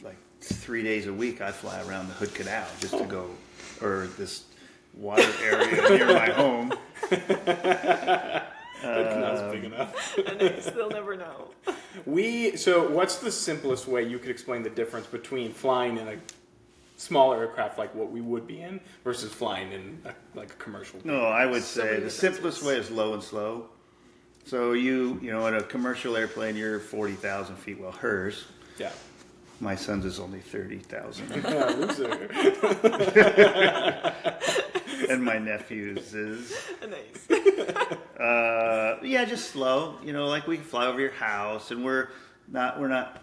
[SPEAKER 3] like 3 days a week, I fly around the Hood Canal just to go, or this water area near my home.
[SPEAKER 1] Hood Canal's big enough.
[SPEAKER 2] They'll never know.
[SPEAKER 1] So what's the simplest way you could explain the difference between flying in a smaller aircraft like what we would be in versus flying in a commercial?
[SPEAKER 3] No, I would say the simplest way is low and slow. So in a commercial airplane, you're 40,000 feet. Well, hers.
[SPEAKER 1] Yeah.
[SPEAKER 3] My son's is only 30,000.
[SPEAKER 1] Loser.
[SPEAKER 3] And my nephew's is.
[SPEAKER 2] Nice.
[SPEAKER 3] Just slow. Like we can fly over your house, and we're not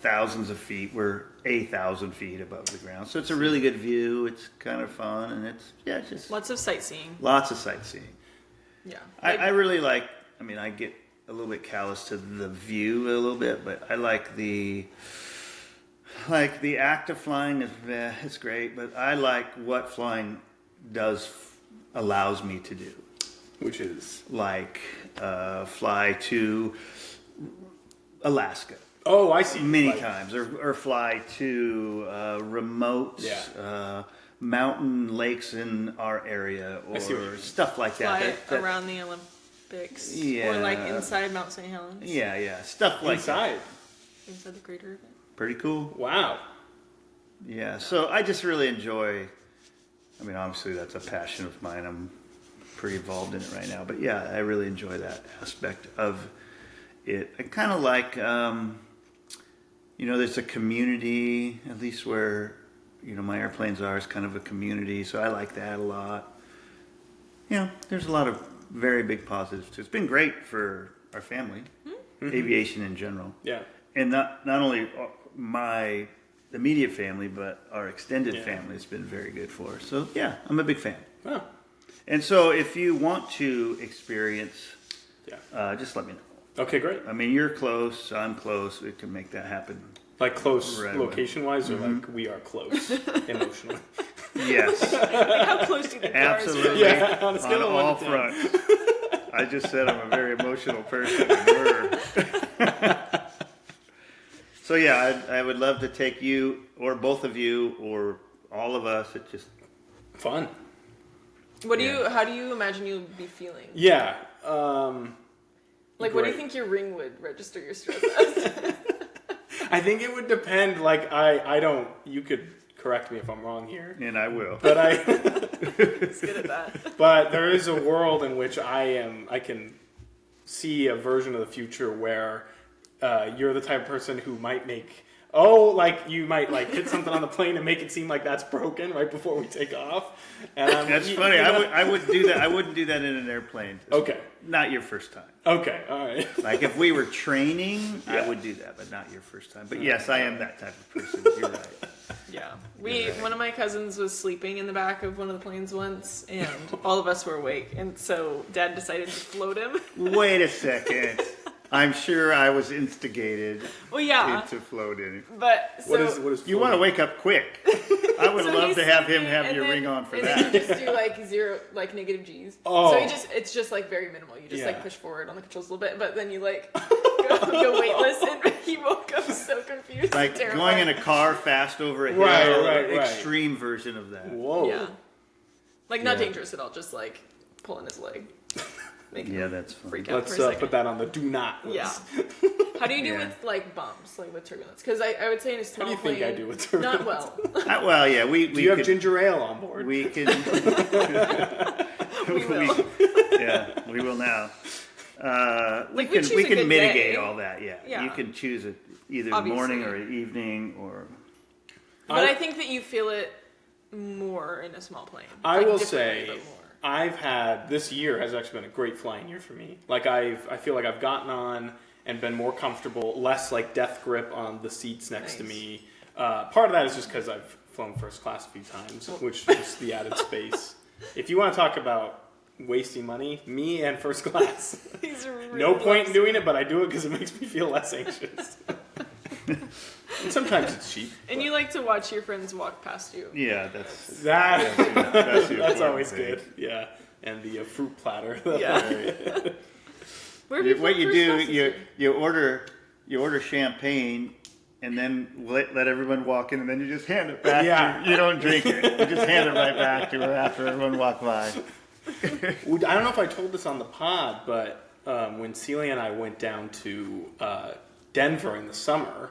[SPEAKER 3] thousands of feet. We're 8,000 feet above the ground. So it's a really good view. It's kind of fun, and it's just
[SPEAKER 2] Lots of sightseeing.
[SPEAKER 3] lots of sightseeing.
[SPEAKER 2] Yeah.
[SPEAKER 3] I really like. I get a little bit callous to the view a little bit, but I like the act of flying. It's great, but I like what flying allows me to do,
[SPEAKER 1] Which is?
[SPEAKER 3] like fly to Alaska.
[SPEAKER 1] Oh, I see.
[SPEAKER 3] Many times, or fly to remote mountain lakes in our area, or stuff like
[SPEAKER 2] Fly
[SPEAKER 3] that.
[SPEAKER 2] around the Olympics.
[SPEAKER 3] Yeah.
[SPEAKER 2] Or like inside Mount St. Helens.
[SPEAKER 3] Yeah, stuff like
[SPEAKER 1] Inside.
[SPEAKER 2] Inside the crater of it.
[SPEAKER 3] Pretty cool.
[SPEAKER 1] Wow.
[SPEAKER 3] Yeah, so I just really enjoy. Obviously that's a passion of mine. I'm pretty involved in it right now, but yeah, I really enjoy that aspect of it. I kind of like, there's a community, at least where, my airplanes are, is kind of a community, so I like that a lot. There's a lot of very big positives too. It's been great for our family, aviation in general.
[SPEAKER 1] Yeah.
[SPEAKER 3] And not only my immediate family, but our extended family has been very good for us. So yeah, I'm a big fan.
[SPEAKER 1] Oh.
[SPEAKER 3] And so if you want to experience, just let me know.
[SPEAKER 1] Okay, great.
[SPEAKER 3] You're close, I'm close. We can make that happen.
[SPEAKER 1] Like close
[SPEAKER 3] right
[SPEAKER 1] location-wise, or like we are close emotionally?
[SPEAKER 3] Yes.
[SPEAKER 2] How close do you think
[SPEAKER 3] Absolutely.
[SPEAKER 1] Yeah, on a
[SPEAKER 3] On
[SPEAKER 1] scale of
[SPEAKER 3] all
[SPEAKER 1] 1 to 10.
[SPEAKER 3] fronts. I just said I'm a very emotional person. And so yeah, I would love to take you, or both of you, or all of us. It's just
[SPEAKER 1] Fun.
[SPEAKER 2] How do you imagine you'll be feeling?
[SPEAKER 1] Yeah.
[SPEAKER 2] What do you think your ring would register your stress as?
[SPEAKER 1] I think it would depend. Like I don't. You could correct me if I'm wrong here.
[SPEAKER 3] and I will.
[SPEAKER 1] But
[SPEAKER 2] It's good at that.
[SPEAKER 1] But there is a world in which I can see a version of the future where you're the type of person who might you might hit something on the plane and make it seem like that's broken right before we take off. And
[SPEAKER 3] That's funny. I would do that. I wouldn't do that in an airplane.
[SPEAKER 1] Okay.
[SPEAKER 3] Not your first time.
[SPEAKER 1] Okay. All right.
[SPEAKER 3] Like if we were training, I would do that, but not your first time. But yes, I am that type of person. You're right.
[SPEAKER 2] Yeah. One of my cousins was sleeping in the back of one of the planes once, and all of us were awake, and so Dad decided to float him.
[SPEAKER 3] Wait a second. I'm sure I was instigated
[SPEAKER 2] Well, yeah.
[SPEAKER 3] to float in it.
[SPEAKER 2] But so
[SPEAKER 1] What is
[SPEAKER 3] You want to wake up quick. I would
[SPEAKER 2] So
[SPEAKER 3] love
[SPEAKER 2] he's
[SPEAKER 3] to have him
[SPEAKER 2] sleeping,
[SPEAKER 3] have
[SPEAKER 2] and
[SPEAKER 3] your
[SPEAKER 2] then-
[SPEAKER 3] ring on for
[SPEAKER 2] and
[SPEAKER 3] that.
[SPEAKER 2] then you just do like zero, like negative G's.
[SPEAKER 1] Oh.
[SPEAKER 2] So it's just like very minimal. You just
[SPEAKER 1] Yeah.
[SPEAKER 2] like push forward on the controls a little bit, but then you like go weightless, and he woke up so confused,
[SPEAKER 3] Like
[SPEAKER 2] and terrified.
[SPEAKER 3] going in a car fast over a hill.
[SPEAKER 1] Right.
[SPEAKER 3] Extreme version of that.
[SPEAKER 1] Whoa.
[SPEAKER 2] Yeah, like not
[SPEAKER 3] Yeah.
[SPEAKER 2] dangerous at all. Just like pulling his leg. Making
[SPEAKER 3] Yeah,
[SPEAKER 2] him
[SPEAKER 3] that's fun.
[SPEAKER 2] freak out
[SPEAKER 1] Let's
[SPEAKER 2] for a second.
[SPEAKER 1] put that on the do not list.
[SPEAKER 2] Yeah. How do you do
[SPEAKER 3] Yeah.
[SPEAKER 2] with like bumps, like with turbulence? Because I would say in a small
[SPEAKER 1] do you think
[SPEAKER 2] plane,
[SPEAKER 1] I do with turbulence?
[SPEAKER 2] Not well.
[SPEAKER 3] Well, yeah, we
[SPEAKER 1] Do you have
[SPEAKER 3] could,
[SPEAKER 1] ginger ale on board?
[SPEAKER 3] we can.
[SPEAKER 2] We will.
[SPEAKER 3] Yeah, we will now.
[SPEAKER 2] Like, we choose a
[SPEAKER 3] we can
[SPEAKER 2] good
[SPEAKER 3] mitigate
[SPEAKER 2] day.
[SPEAKER 3] all that. Yeah.
[SPEAKER 2] Yeah.
[SPEAKER 3] You can choose it either
[SPEAKER 2] Obviously.
[SPEAKER 3] morning or evening or.
[SPEAKER 2] But I think that you feel it more in a small plane.
[SPEAKER 1] I
[SPEAKER 2] Like,
[SPEAKER 1] will
[SPEAKER 2] differently,
[SPEAKER 1] say,
[SPEAKER 2] but more.
[SPEAKER 1] I've had this year has actually been a great flying year for me. Like I feel like I've gotten on and been more comfortable, less like death grip on the seats next to
[SPEAKER 2] Nice.
[SPEAKER 1] me. Part of that is just because I've flown first class a few times, which is the added space. If you want to talk about wasting money, me and first class.
[SPEAKER 2] He's really
[SPEAKER 1] No point in
[SPEAKER 2] loves-
[SPEAKER 1] doing it, but I do it because it makes me feel less anxious. And sometimes it's cheap.
[SPEAKER 2] And you like to watch your friends walk past you.
[SPEAKER 3] Yeah, that's
[SPEAKER 1] That
[SPEAKER 3] that's, the
[SPEAKER 1] that's
[SPEAKER 3] important
[SPEAKER 1] always
[SPEAKER 3] thing.
[SPEAKER 1] good. Yeah, and the fruit platter.
[SPEAKER 2] Yeah. Where have you
[SPEAKER 3] What
[SPEAKER 2] flown
[SPEAKER 3] you
[SPEAKER 2] first
[SPEAKER 3] do,
[SPEAKER 2] class this year?
[SPEAKER 3] you order champagne, and then let everyone walk in, and then you just hand it back.
[SPEAKER 1] Yeah.
[SPEAKER 3] You don't drink it. You just hand it right back to her after everyone walked by.
[SPEAKER 1] I don't know if I told this on the pod, but when Celia and I went down to Denver in the summer,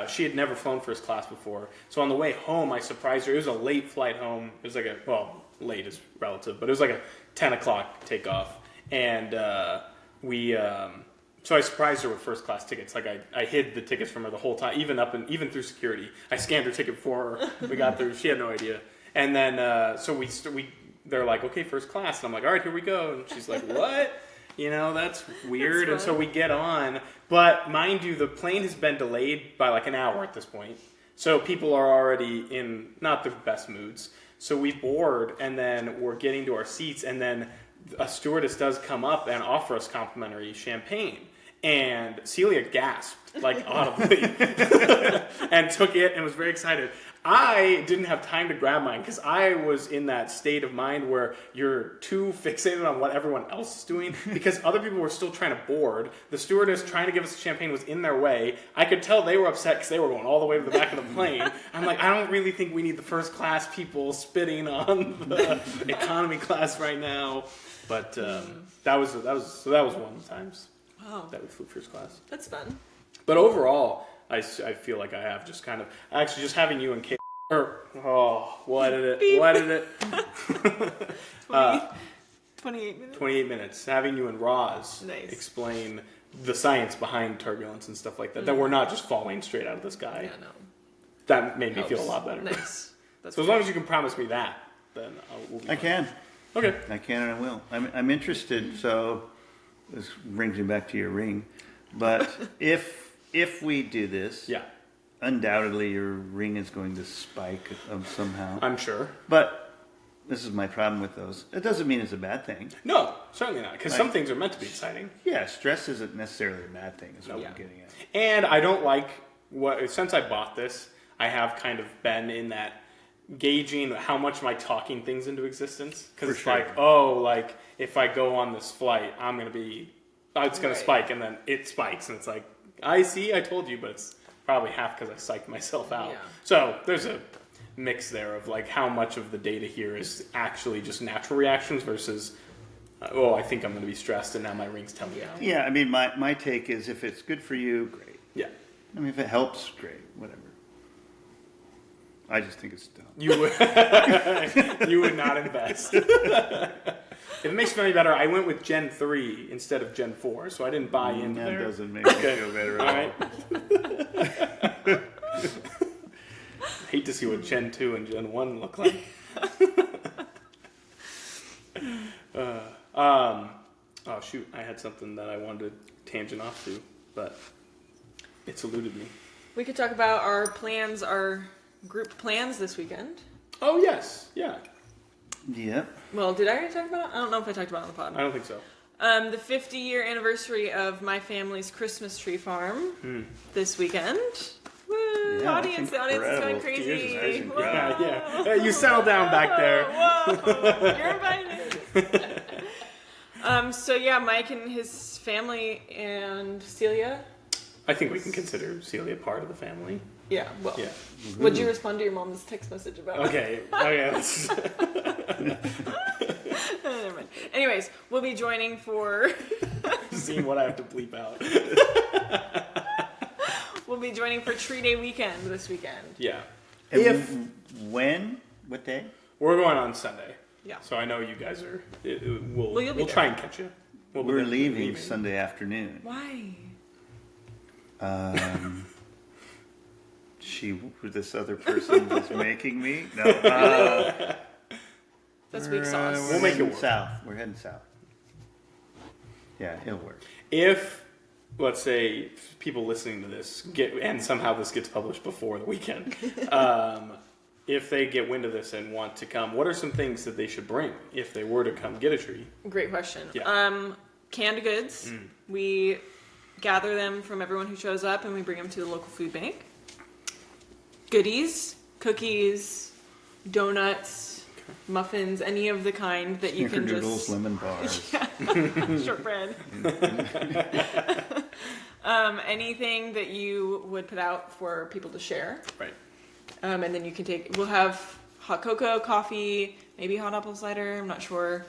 [SPEAKER 1] she had never flown first class before. So on the way home, I surprised her. It was a late flight home. It was like late is relative, but it was like a 10 o'clock takeoff. And so I surprised her with first class tickets. Like I hid the tickets from her the whole time, even through security. I scanned her ticket for her. We got through. She had no idea. And then so they're like, okay, first class. And I'm like, all right, here we go. And she's like, what? You know, that's weird.
[SPEAKER 2] That's
[SPEAKER 1] And so we get on. But mind you, the plane has been delayed by like an hour at this point. So people are already in not the best moods. So we board, and then we're getting to our seats, and then a stewardess does come up and offer us complimentary champagne. And Celia gasped, like audibly, and took it and was very excited. I didn't have time to grab mine because I was in that state of mind where you're too fixated on what everyone else is doing because other people were still trying to board. The stewardess trying to give us champagne was in their way. I could tell they were upset because they were going all the way to the back of the plane. I'm like, I don't really think we need the first class people spitting on the economy class right now. But that was one of the times
[SPEAKER 2] Wow,
[SPEAKER 1] that we flew first class.
[SPEAKER 2] that's fun.
[SPEAKER 1] But overall, I feel like I have just kind of actually just having you and Kate. We'll edit it. We'll edit it.
[SPEAKER 2] 28 minutes.
[SPEAKER 1] 28 minutes. Having you and Roz
[SPEAKER 2] Nice.
[SPEAKER 1] explain the science behind turbulence and stuff like that. That we're not just falling straight out of the sky.
[SPEAKER 2] Yeah, no.
[SPEAKER 1] That made me feel a lot better.
[SPEAKER 2] Nice. That's
[SPEAKER 1] So as
[SPEAKER 2] great.
[SPEAKER 1] long as you can promise me that, then we'll be
[SPEAKER 3] I
[SPEAKER 1] fine.
[SPEAKER 3] can.
[SPEAKER 1] Okay.
[SPEAKER 3] I can and I will. I'm interested. So this brings me back to your ring. But if we do this,
[SPEAKER 1] Yeah,
[SPEAKER 3] undoubtedly your ring is going to spike somehow.
[SPEAKER 1] I'm sure.
[SPEAKER 3] But this is my problem with those. It doesn't mean it's a bad thing.
[SPEAKER 1] No, certainly not. Because
[SPEAKER 3] Right.
[SPEAKER 1] some things are meant to be exciting.
[SPEAKER 3] Yeah, stress isn't necessarily a bad thing, is what
[SPEAKER 2] Yeah.
[SPEAKER 3] I'm getting at.
[SPEAKER 1] And I don't like since I bought this, I have kind of been in that gauging how much am I talking things into existence. Because
[SPEAKER 3] For
[SPEAKER 1] it's
[SPEAKER 3] sure.
[SPEAKER 1] like, if I go on this flight, it's going to
[SPEAKER 2] Right.
[SPEAKER 1] spike, and then it spikes. And it's like, I told you, but it's probably half because I psyched myself out.
[SPEAKER 2] Yeah.
[SPEAKER 1] So there's a mix there of like how much of the data here is actually just natural reactions versus, I think I'm going to be stressed and now my ring's telling me out.
[SPEAKER 3] Yeah, I mean, my take is if it's good for you, great.
[SPEAKER 1] Yeah.
[SPEAKER 3] I mean, if it helps, great. Whatever. I just think it's dumb.
[SPEAKER 1] You would, you would not invest. If it makes me any better, I went with Gen 3 instead of Gen 4, so I didn't buy into
[SPEAKER 3] That
[SPEAKER 1] there.
[SPEAKER 3] doesn't make me feel better
[SPEAKER 1] All
[SPEAKER 3] at all.
[SPEAKER 1] right. Hate to see what Gen 2 and Gen 1 look like. Oh shoot, I had something that I wanted to tangent off to, but it's eluded me.
[SPEAKER 2] We could talk about our plans, our group plans this weekend.
[SPEAKER 1] Oh yes, yeah.
[SPEAKER 3] Yep.
[SPEAKER 2] Well, did I already talk about it? I don't know if I talked about it on the pod.
[SPEAKER 1] I don't think so.
[SPEAKER 2] The 50-year anniversary of my family's Christmas tree farm this weekend. Woo!
[SPEAKER 3] Yeah,
[SPEAKER 2] audience, the audience is going
[SPEAKER 3] incredible.
[SPEAKER 2] crazy.
[SPEAKER 3] That's incredible.
[SPEAKER 1] Yeah. Hey, you settle down back there.
[SPEAKER 2] Whoa, you're invited. So yeah, Mike and his family and Celia.
[SPEAKER 1] I think we can consider Celia part of the family.
[SPEAKER 2] Yeah, well.
[SPEAKER 1] Yeah.
[SPEAKER 2] What'd you respond to your mom's text message about?
[SPEAKER 1] Okay. Let's...
[SPEAKER 2] Never mind. Anyways, we'll be joining for...
[SPEAKER 1] Seeing what I have to bleep out.
[SPEAKER 2] We'll be joining for Tree Day weekend this weekend.
[SPEAKER 1] Yeah.
[SPEAKER 3] And when? What day?
[SPEAKER 1] We're going on Sunday.
[SPEAKER 2] Yeah.
[SPEAKER 1] So I know you guys are...
[SPEAKER 2] Well, you'll be
[SPEAKER 1] we'll
[SPEAKER 2] there.
[SPEAKER 1] try and catch you.
[SPEAKER 3] We're leaving Sunday afternoon.
[SPEAKER 2] Why?
[SPEAKER 3] This other person was making me? No.
[SPEAKER 2] That's weak sauce.
[SPEAKER 3] We're
[SPEAKER 1] We'll make it
[SPEAKER 3] heading
[SPEAKER 1] work.
[SPEAKER 3] south. We're heading south. Yeah, it'll work.
[SPEAKER 1] If, let's say, people listening to this and somehow this gets published before the weekend, if they get wind of this and want to come, what are some things that they should bring if they were to come get a tree?
[SPEAKER 2] Great question.
[SPEAKER 1] Yeah.
[SPEAKER 2] Canned goods. We gather them from everyone who shows up and we bring them to the local food bank. Goodies, cookies, donuts, muffins, any of the kind that you can
[SPEAKER 3] Snickerdoodles,
[SPEAKER 2] just...
[SPEAKER 3] lemon bars.
[SPEAKER 2] Shortbread. Anything that you would put out for people to share.
[SPEAKER 1] Right.
[SPEAKER 2] And then you can we'll have hot cocoa, coffee, maybe hot apple cider, I'm not sure.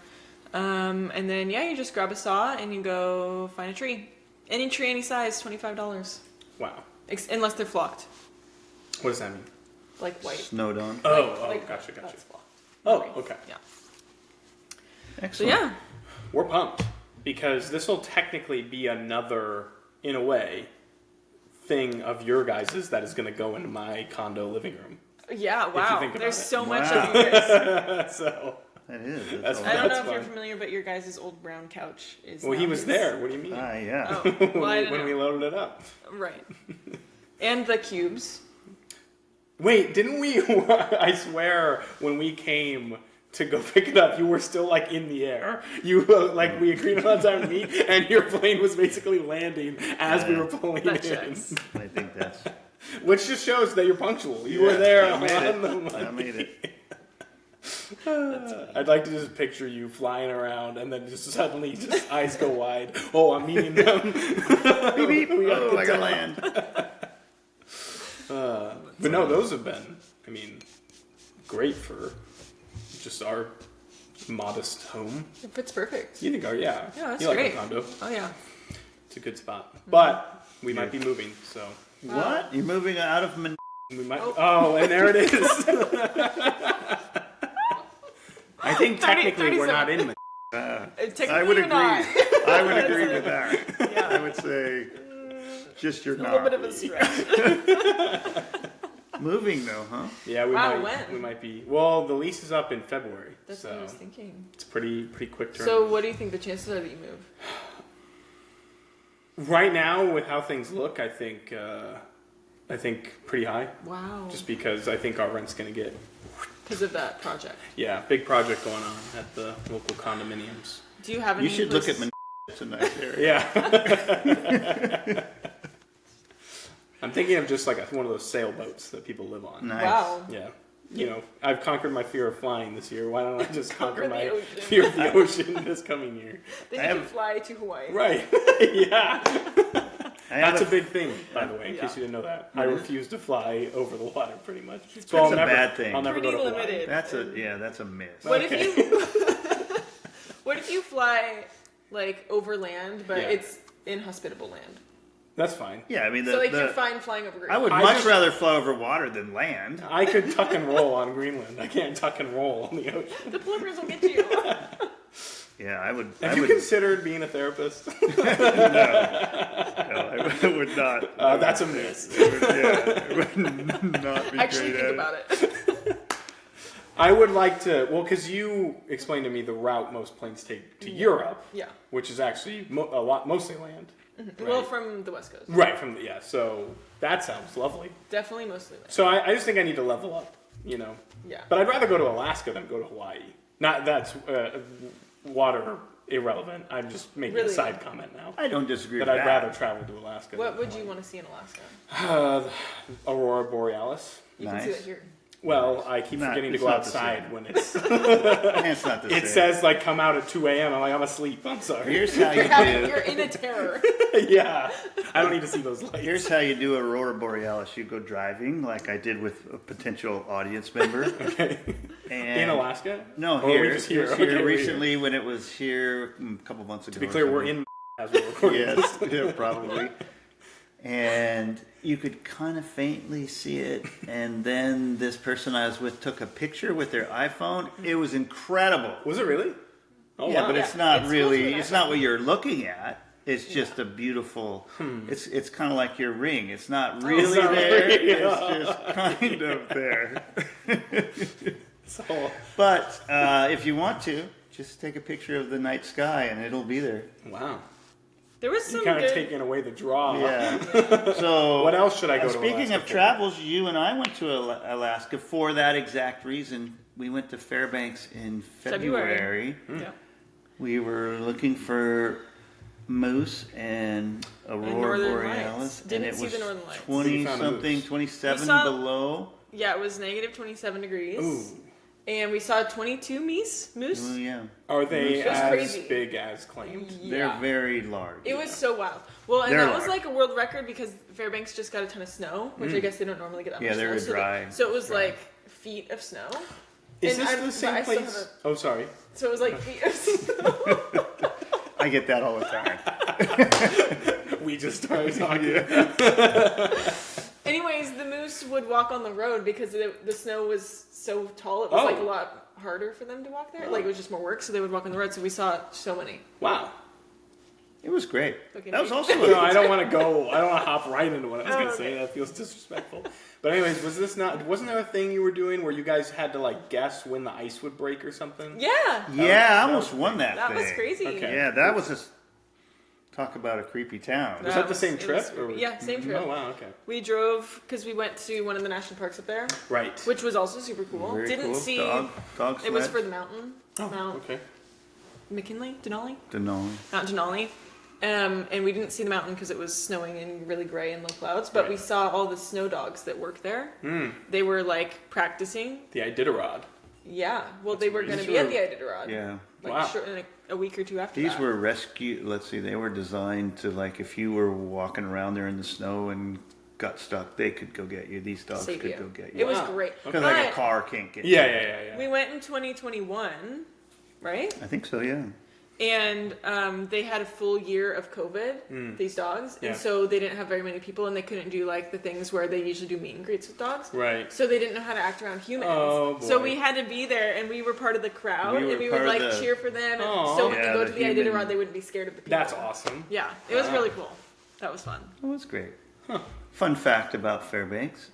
[SPEAKER 2] And then, you just grab a saw and you go find a tree. Any tree, any size, $25.
[SPEAKER 1] Wow.
[SPEAKER 2] Unless they're flocked.
[SPEAKER 1] What does that mean?
[SPEAKER 2] Like white.
[SPEAKER 3] Snowed on.
[SPEAKER 1] Gotcha.
[SPEAKER 2] That's flocked.
[SPEAKER 1] Oh, okay.
[SPEAKER 2] Yeah. So
[SPEAKER 3] Excellent.
[SPEAKER 2] yeah.
[SPEAKER 1] We're pumped because this will technically be another, in a way, thing of your guys's that is going to go into my condo living room.
[SPEAKER 2] Yeah, wow.
[SPEAKER 1] think about
[SPEAKER 2] There's
[SPEAKER 1] it.
[SPEAKER 2] so much
[SPEAKER 3] Wow.
[SPEAKER 2] of yours.
[SPEAKER 1] So,
[SPEAKER 3] That is.
[SPEAKER 1] That's-
[SPEAKER 2] I don't know
[SPEAKER 1] That's
[SPEAKER 2] if you're
[SPEAKER 1] fun.
[SPEAKER 2] familiar, but your guys' old brown couch is.
[SPEAKER 1] well,
[SPEAKER 2] now
[SPEAKER 1] he was
[SPEAKER 2] his.
[SPEAKER 1] there. What do you mean?
[SPEAKER 3] Yeah.
[SPEAKER 2] Oh, well, I don't
[SPEAKER 1] when
[SPEAKER 2] know.
[SPEAKER 1] we loaded it up.
[SPEAKER 2] Right. And the cubes.
[SPEAKER 1] Wait, didn't we? I swear, when we came to go pick it up, you were still like in the air. You we agreed on time to meet, and your plane was basically landing as we were pulling
[SPEAKER 2] That
[SPEAKER 1] in.
[SPEAKER 2] checks.
[SPEAKER 3] I think that's.
[SPEAKER 1] Which just shows that you're punctual. You were there
[SPEAKER 3] I
[SPEAKER 1] on
[SPEAKER 3] made it.
[SPEAKER 1] the Monday.
[SPEAKER 3] I made it.
[SPEAKER 1] I'd like to just picture you flying around and then just suddenly just eyes go wide. Oh, I'm meeting them.
[SPEAKER 3] Beep, beep.
[SPEAKER 1] We gotta
[SPEAKER 3] Oh,
[SPEAKER 1] get
[SPEAKER 3] I gotta
[SPEAKER 1] down.
[SPEAKER 3] land.
[SPEAKER 1] But no, those have been, great for just our modest home.
[SPEAKER 2] It fits perfect.
[SPEAKER 1] You think
[SPEAKER 2] Yeah, that's
[SPEAKER 1] you like
[SPEAKER 2] great.
[SPEAKER 1] a condo.
[SPEAKER 2] Oh, yeah.
[SPEAKER 1] It's a good spot. But we might be moving, so
[SPEAKER 3] What? You're moving out of
[SPEAKER 1] we might. Oh, and there it is. I think
[SPEAKER 2] 30
[SPEAKER 1] technically we're not in.
[SPEAKER 2] Technically,
[SPEAKER 3] I would
[SPEAKER 2] you're
[SPEAKER 3] agree.
[SPEAKER 2] not.
[SPEAKER 3] I would agree with that.
[SPEAKER 2] Yeah.
[SPEAKER 3] I would say just you're
[SPEAKER 2] A
[SPEAKER 3] not.
[SPEAKER 2] little bit of a stretch.
[SPEAKER 3] Moving though, huh?
[SPEAKER 1] Yeah, we
[SPEAKER 2] Wow,
[SPEAKER 1] might.
[SPEAKER 2] when?
[SPEAKER 1] We might be. Well, the lease is up in February,
[SPEAKER 2] That's
[SPEAKER 1] so
[SPEAKER 2] what I was thinking.
[SPEAKER 1] it's pretty quick turn.
[SPEAKER 2] So, what do you think the chances are that you move?
[SPEAKER 1] Right now, with how things look, I think pretty high.
[SPEAKER 2] Wow.
[SPEAKER 1] Just because I think our rent's gonna get
[SPEAKER 2] Because of that project.
[SPEAKER 1] big project going on at the local condominiums.
[SPEAKER 2] Do you have any
[SPEAKER 3] You should look at
[SPEAKER 2] places-
[SPEAKER 3] It's a nice area.
[SPEAKER 1] Yeah. I'm thinking of just like one of those sailboats that people live on.
[SPEAKER 3] Nice.
[SPEAKER 2] Wow.
[SPEAKER 1] Yeah. I've conquered my fear of flying this year. Why don't I just conquer
[SPEAKER 2] the
[SPEAKER 1] my
[SPEAKER 2] ocean.
[SPEAKER 1] fear of the ocean this coming year?
[SPEAKER 2] Then
[SPEAKER 3] I
[SPEAKER 2] you can
[SPEAKER 3] have-
[SPEAKER 2] fly to Hawaii.
[SPEAKER 1] Right. Yeah.
[SPEAKER 3] I have
[SPEAKER 1] That's a big thing, by the way, in
[SPEAKER 2] Yeah.
[SPEAKER 1] case you didn't know that. I refuse to fly over the water, pretty much. So
[SPEAKER 3] That's
[SPEAKER 1] I'll
[SPEAKER 3] a
[SPEAKER 1] never,
[SPEAKER 3] bad thing.
[SPEAKER 1] I'll never go
[SPEAKER 2] Pretty
[SPEAKER 1] to Hawaii.
[SPEAKER 2] limited.
[SPEAKER 3] That's a miss.
[SPEAKER 2] What if you What if you fly like over land, but
[SPEAKER 1] Yeah.
[SPEAKER 2] it's inhospitable land?
[SPEAKER 1] That's fine.
[SPEAKER 3] Yeah, I mean
[SPEAKER 2] So like you're fine flying over
[SPEAKER 3] I would
[SPEAKER 2] Greenland.
[SPEAKER 3] much rather fly over water than land.
[SPEAKER 1] I could tuck and roll on Greenland. I can't tuck and roll on the ocean.
[SPEAKER 2] The bloopers will get you.
[SPEAKER 3] Yeah, I would.
[SPEAKER 1] Have
[SPEAKER 3] I
[SPEAKER 1] you
[SPEAKER 3] would,
[SPEAKER 1] considered being a therapist?
[SPEAKER 3] no, I would not.
[SPEAKER 1] That's a miss.
[SPEAKER 3] It would not be
[SPEAKER 2] Actually,
[SPEAKER 3] great
[SPEAKER 2] think
[SPEAKER 3] at
[SPEAKER 2] about it.
[SPEAKER 1] I would like to, because you explained to me the route most planes take to Europe,
[SPEAKER 2] Yeah.
[SPEAKER 1] which is actually mostly land.
[SPEAKER 2] Well, from the West Coast.
[SPEAKER 1] Right, so that sounds lovely.
[SPEAKER 2] Definitely mostly land.
[SPEAKER 1] So I just think I need to level up,
[SPEAKER 2] Yeah.
[SPEAKER 1] But I'd rather go to Alaska than go to Hawaii. Not that's water irrelevant. I'm just making a
[SPEAKER 2] Really?
[SPEAKER 1] side comment now.
[SPEAKER 3] I don't disagree
[SPEAKER 1] But
[SPEAKER 3] with
[SPEAKER 1] I'd
[SPEAKER 3] that.
[SPEAKER 1] rather travel to Alaska.
[SPEAKER 2] What would you want to see in Alaska?
[SPEAKER 1] Aurora Borealis.
[SPEAKER 2] You can see
[SPEAKER 3] Nice.
[SPEAKER 2] that here.
[SPEAKER 1] Well, I keep
[SPEAKER 3] Not-
[SPEAKER 1] forgetting to
[SPEAKER 3] it's
[SPEAKER 1] go
[SPEAKER 3] not the
[SPEAKER 1] outside
[SPEAKER 3] same.
[SPEAKER 1] when it's.
[SPEAKER 3] It's not the
[SPEAKER 1] It
[SPEAKER 3] same.
[SPEAKER 1] says like come out at 2 a.m. I'm like I'm asleep. I'm sorry.
[SPEAKER 3] Here's how you
[SPEAKER 2] You're
[SPEAKER 3] do.
[SPEAKER 2] in a terror.
[SPEAKER 1] Yeah, I don't need to see those lights.
[SPEAKER 3] Here's how you do Aurora Borealis. You go driving, like I did with a potential audience member.
[SPEAKER 1] Okay.
[SPEAKER 3] And
[SPEAKER 1] In Alaska?
[SPEAKER 3] No,
[SPEAKER 1] Or are we
[SPEAKER 3] here.
[SPEAKER 1] just here?
[SPEAKER 3] It was
[SPEAKER 1] Okay,
[SPEAKER 3] here
[SPEAKER 1] we're
[SPEAKER 3] recently when it was here a couple months ago.
[SPEAKER 1] To be
[SPEAKER 3] or
[SPEAKER 1] clear, we're
[SPEAKER 3] something.
[SPEAKER 1] in as we're recording.
[SPEAKER 3] Yes, yeah, probably. And you could kind of faintly see it. And then this person I was with took a picture with their iPhone. It was incredible.
[SPEAKER 1] Was it really? Oh,
[SPEAKER 3] Yeah,
[SPEAKER 1] wow.
[SPEAKER 3] but
[SPEAKER 2] Yeah,
[SPEAKER 3] it's not
[SPEAKER 2] it's
[SPEAKER 3] really.
[SPEAKER 2] supposed to be
[SPEAKER 3] It's not what you're looking at. It's just a beautiful. It's kind of like your ring. It's not really
[SPEAKER 1] not
[SPEAKER 3] there.
[SPEAKER 1] really.
[SPEAKER 3] It's just kind of there.
[SPEAKER 1] So,
[SPEAKER 3] But if you want to, just take a picture of the night sky and it'll be there.
[SPEAKER 1] wow.
[SPEAKER 2] There was
[SPEAKER 1] You're
[SPEAKER 2] some
[SPEAKER 1] kind of
[SPEAKER 2] good.
[SPEAKER 1] taking away the draw.
[SPEAKER 3] Yeah. So
[SPEAKER 1] What else should I go to
[SPEAKER 3] Speaking
[SPEAKER 1] Alaska
[SPEAKER 3] of
[SPEAKER 1] for?
[SPEAKER 3] travels, you and I went to Alaska for that exact reason. We went to Fairbanks in February.
[SPEAKER 2] Yeah.
[SPEAKER 3] We were looking for moose and aurora
[SPEAKER 2] Northern
[SPEAKER 3] borealis,
[SPEAKER 2] Lights.
[SPEAKER 3] and
[SPEAKER 2] Didn't
[SPEAKER 3] it
[SPEAKER 2] see
[SPEAKER 3] was
[SPEAKER 2] the Northern Lights.
[SPEAKER 3] 20
[SPEAKER 1] You found a
[SPEAKER 3] something,
[SPEAKER 1] moose.
[SPEAKER 3] 27
[SPEAKER 2] We saw-
[SPEAKER 3] below.
[SPEAKER 2] Yeah, it was negative 27 degrees.
[SPEAKER 1] Ooh.
[SPEAKER 2] And we saw 22 moose.
[SPEAKER 3] Oh yeah,
[SPEAKER 1] Are they
[SPEAKER 2] It was
[SPEAKER 1] as
[SPEAKER 2] crazy.
[SPEAKER 1] big as claimed?
[SPEAKER 3] they're very large.
[SPEAKER 2] It was so wild. Well, and
[SPEAKER 3] They're
[SPEAKER 2] that was
[SPEAKER 3] large.
[SPEAKER 2] like a world record because Fairbanks just got a ton of snow, which I guess they don't normally get that
[SPEAKER 3] Yeah,
[SPEAKER 2] much
[SPEAKER 3] they're
[SPEAKER 2] snow.
[SPEAKER 3] dry.
[SPEAKER 2] So it was
[SPEAKER 3] Dry.
[SPEAKER 2] like feet of snow.
[SPEAKER 1] Is
[SPEAKER 2] And
[SPEAKER 1] this
[SPEAKER 2] I'm-
[SPEAKER 1] the
[SPEAKER 2] but
[SPEAKER 1] same
[SPEAKER 2] I still
[SPEAKER 1] place?
[SPEAKER 2] have
[SPEAKER 1] Oh, sorry.
[SPEAKER 2] So it was like feet of snow.
[SPEAKER 3] I get that all the time.
[SPEAKER 1] We just started talking.
[SPEAKER 2] Anyways, the moose would walk on the road because the snow was so tall. It was like a lot harder for them to walk there. Like it was just more work, so they would walk on the road. So we saw so many.
[SPEAKER 1] Wow.
[SPEAKER 3] It was great.
[SPEAKER 2] Okay,
[SPEAKER 3] That was
[SPEAKER 2] maybe.
[SPEAKER 3] also
[SPEAKER 1] No, I don't want to go. I don't want to hop right into what I was
[SPEAKER 2] Oh,
[SPEAKER 1] going to
[SPEAKER 2] okay.
[SPEAKER 1] say. That feels disrespectful. But anyways, wasn't there a thing you were doing where you guys had to like guess when the ice would break or something?
[SPEAKER 2] Yeah,
[SPEAKER 3] Yeah, I almost won that.
[SPEAKER 2] that was
[SPEAKER 3] thing.
[SPEAKER 2] crazy.
[SPEAKER 1] Okay.
[SPEAKER 3] Yeah, that was just talk about a creepy town.
[SPEAKER 1] Was that the same
[SPEAKER 2] it
[SPEAKER 1] trip?
[SPEAKER 2] was-
[SPEAKER 1] or-
[SPEAKER 2] yeah, same trip.
[SPEAKER 1] Oh wow. Okay.
[SPEAKER 2] We drove because we went to one of the national parks up there,
[SPEAKER 1] Right.
[SPEAKER 2] which was also super cool.
[SPEAKER 3] Very
[SPEAKER 2] Didn't
[SPEAKER 3] cool.
[SPEAKER 2] see.
[SPEAKER 3] Dog
[SPEAKER 2] It was
[SPEAKER 3] sled.
[SPEAKER 2] for the mountain.
[SPEAKER 1] Oh,
[SPEAKER 2] Mount
[SPEAKER 1] okay.
[SPEAKER 2] McKinley, Denali,
[SPEAKER 3] Denali.
[SPEAKER 2] Mount Denali. And we didn't see the mountain because it was snowing and really gray and low clouds. But
[SPEAKER 1] Right.
[SPEAKER 2] we saw all the snow dogs that work there. They were like practicing.
[SPEAKER 1] The Iditarod.
[SPEAKER 2] Yeah. Well, they were going to
[SPEAKER 1] These
[SPEAKER 2] be at
[SPEAKER 1] were-
[SPEAKER 2] the Iditarod.
[SPEAKER 3] Yeah.
[SPEAKER 2] Like
[SPEAKER 1] Wow.
[SPEAKER 2] in a week or two after
[SPEAKER 3] These
[SPEAKER 2] that.
[SPEAKER 3] were rescue. Let's see, they were designed to like if you were walking around there in the snow and got stuck, they could go get you. These dogs
[SPEAKER 2] Save
[SPEAKER 3] could
[SPEAKER 2] you.
[SPEAKER 3] go get you.
[SPEAKER 2] It was
[SPEAKER 1] Wow.
[SPEAKER 2] great.
[SPEAKER 3] Because like a
[SPEAKER 2] But
[SPEAKER 3] car can't get
[SPEAKER 1] Yeah,
[SPEAKER 3] you.
[SPEAKER 1] yeah.
[SPEAKER 2] we went in 2021, right?
[SPEAKER 3] I think so. Yeah.
[SPEAKER 2] And they had a full year of COVID, these dogs,
[SPEAKER 1] Yeah.
[SPEAKER 2] and so they didn't have very many people, and they couldn't do like the things where they usually do meet and greets with dogs.
[SPEAKER 1] Right.
[SPEAKER 2] So they didn't know how to act around humans.
[SPEAKER 1] Oh, boy.
[SPEAKER 2] So we had to be there, and we were part of the crowd,
[SPEAKER 3] We were
[SPEAKER 2] and we
[SPEAKER 3] part
[SPEAKER 2] would
[SPEAKER 3] of
[SPEAKER 2] like
[SPEAKER 3] the-
[SPEAKER 2] cheer for them. And
[SPEAKER 1] Aw.
[SPEAKER 2] so when
[SPEAKER 3] Yeah,
[SPEAKER 2] they go
[SPEAKER 3] the
[SPEAKER 2] to the
[SPEAKER 3] human-
[SPEAKER 2] Iditarod, they wouldn't be scared of the people.
[SPEAKER 1] That's awesome.
[SPEAKER 2] Yeah, it was
[SPEAKER 1] Wow.
[SPEAKER 2] really cool. That was fun.
[SPEAKER 3] That was great. Fun fact about Fairbanks: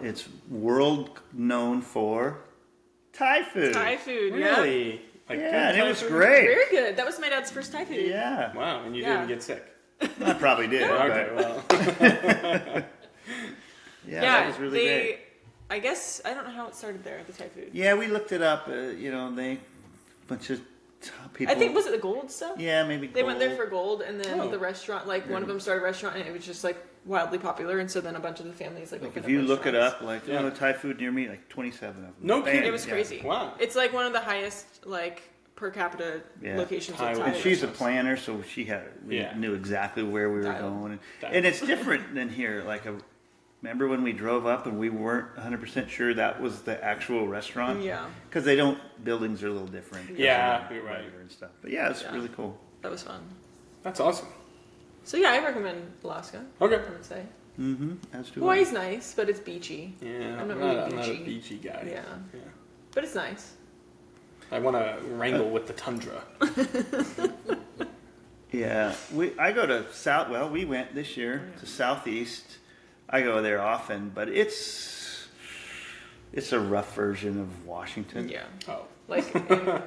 [SPEAKER 3] it's world known for Thai food.
[SPEAKER 2] Thai food, yeah.
[SPEAKER 1] Really? Like good
[SPEAKER 3] Yeah, and it
[SPEAKER 1] Thai
[SPEAKER 3] was
[SPEAKER 1] food?
[SPEAKER 3] great.
[SPEAKER 2] Very good. That was my dad's first Thai food.
[SPEAKER 3] Yeah,
[SPEAKER 1] Wow, and you
[SPEAKER 2] Yeah.
[SPEAKER 1] didn't get sick.
[SPEAKER 3] I probably did.
[SPEAKER 1] Okay,
[SPEAKER 3] but
[SPEAKER 1] well.
[SPEAKER 3] yeah, that was really great.
[SPEAKER 2] I guess I don't know how it started there. The Thai food.
[SPEAKER 3] Yeah, we looked it up. They bunch of people.
[SPEAKER 2] I think was it the gold stuff?
[SPEAKER 3] Yeah, maybe
[SPEAKER 2] They went there
[SPEAKER 3] gold.
[SPEAKER 2] for gold, and then
[SPEAKER 1] Oh.
[SPEAKER 2] the restaurant, like one of them started a restaurant, and it was just like wildly popular, and so then a bunch of the families like
[SPEAKER 3] Like
[SPEAKER 2] opened
[SPEAKER 3] if you
[SPEAKER 2] up
[SPEAKER 3] look it
[SPEAKER 2] restaurants.
[SPEAKER 3] up, like
[SPEAKER 1] Yeah.
[SPEAKER 3] Thai food near me, like 27 of them.
[SPEAKER 1] No
[SPEAKER 3] Bam,
[SPEAKER 1] kidding.
[SPEAKER 2] It was
[SPEAKER 3] yeah.
[SPEAKER 2] crazy.
[SPEAKER 1] Wow.
[SPEAKER 2] It's like one of the highest like per capita
[SPEAKER 3] Yeah.
[SPEAKER 2] locations
[SPEAKER 1] Thai
[SPEAKER 2] of Thai.
[SPEAKER 3] And she's a
[SPEAKER 2] restaurants.
[SPEAKER 3] planner, so we
[SPEAKER 1] Yeah.
[SPEAKER 3] knew exactly where we were
[SPEAKER 2] Dialed.
[SPEAKER 3] going,
[SPEAKER 1] Dialed.
[SPEAKER 3] and it's different than here. Remember when we drove up and we weren't 100% sure that was the actual restaurant?
[SPEAKER 2] Yeah,
[SPEAKER 3] Because buildings are a little different. 'cause
[SPEAKER 1] Yeah,
[SPEAKER 3] of the
[SPEAKER 1] you're right.
[SPEAKER 3] weather and stuff. But yeah, it's
[SPEAKER 2] Yeah.
[SPEAKER 3] really cool.
[SPEAKER 2] that was fun.
[SPEAKER 1] That's awesome.
[SPEAKER 2] So yeah, I recommend Alaska.
[SPEAKER 1] Okay.
[SPEAKER 2] I would say
[SPEAKER 3] Mm-hmm. As do
[SPEAKER 2] Hawaii's nice, but it's beachy.
[SPEAKER 1] Yeah,
[SPEAKER 2] I'm not
[SPEAKER 1] I'm
[SPEAKER 2] really
[SPEAKER 1] not a
[SPEAKER 2] beachy.
[SPEAKER 1] beachy guy.
[SPEAKER 2] Yeah.
[SPEAKER 1] Yeah.
[SPEAKER 2] But it's nice.
[SPEAKER 1] I want to wrangle with the tundra.
[SPEAKER 3] Yeah, I go to South. Well, we went this year to Southeast. I go there often, but it's a rough version of Washington.
[SPEAKER 2] Yeah,
[SPEAKER 1] Oh.
[SPEAKER 2] like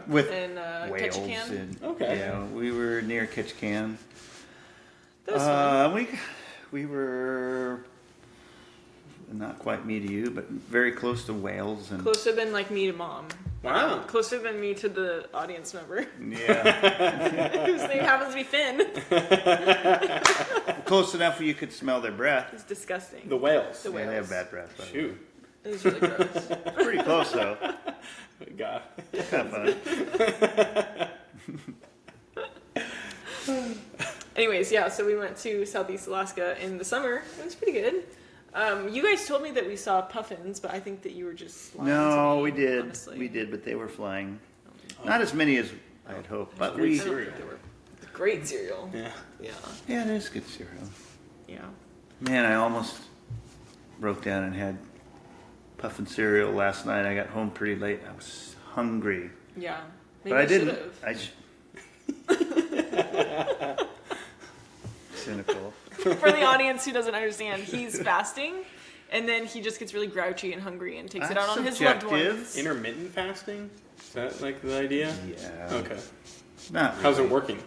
[SPEAKER 3] with
[SPEAKER 2] in
[SPEAKER 3] whales
[SPEAKER 2] Ketchikan.
[SPEAKER 3] and
[SPEAKER 1] Okay.
[SPEAKER 3] Yeah, we were near Ketchikan.
[SPEAKER 2] That was fun.
[SPEAKER 3] We were not quite me to you, but very close to Wales and
[SPEAKER 2] Closer than like me to mom.
[SPEAKER 1] Wow.
[SPEAKER 2] Closer than me to the audience member,
[SPEAKER 3] Yeah.
[SPEAKER 2] whose name happens to be Finn.
[SPEAKER 3] Close enough where you could smell their breath.
[SPEAKER 2] It's disgusting.
[SPEAKER 1] The whales.
[SPEAKER 2] The
[SPEAKER 3] Yeah, they
[SPEAKER 2] whales.
[SPEAKER 3] have bad breath. By the way.
[SPEAKER 1] Shoot.
[SPEAKER 2] It was really gross.
[SPEAKER 3] Pretty close though.
[SPEAKER 1] God.
[SPEAKER 3] Kind of fun.
[SPEAKER 2] Anyways, yeah, so we went to Southeast Alaska in the summer. It was pretty good. You guys told me that we saw puffins, but I think that you were just lying to
[SPEAKER 3] No,
[SPEAKER 2] me,
[SPEAKER 3] we did.
[SPEAKER 2] honestly.
[SPEAKER 3] We did, but they were flying. Not as many as I had hoped, but
[SPEAKER 1] Great
[SPEAKER 2] I
[SPEAKER 3] we.
[SPEAKER 2] don't
[SPEAKER 1] cereal.
[SPEAKER 2] think they were great cereal.
[SPEAKER 1] Yeah.
[SPEAKER 2] Yeah.
[SPEAKER 3] Yeah, it is good cereal.
[SPEAKER 2] Yeah.
[SPEAKER 3] Man, I almost broke down and had puffin cereal last night. I got home pretty late. I was hungry,
[SPEAKER 2] Yeah. Maybe
[SPEAKER 3] but I didn't.
[SPEAKER 2] should've.
[SPEAKER 3] Cynical.
[SPEAKER 2] For the audience who doesn't understand, he's fasting, and then he just gets really grouchy and hungry and takes it out on his loved
[SPEAKER 3] subjective.
[SPEAKER 2] ones.
[SPEAKER 1] Intermittent fasting? Is that like the idea?
[SPEAKER 3] Yeah.
[SPEAKER 1] Okay.
[SPEAKER 3] Not really.
[SPEAKER 1] How's it working?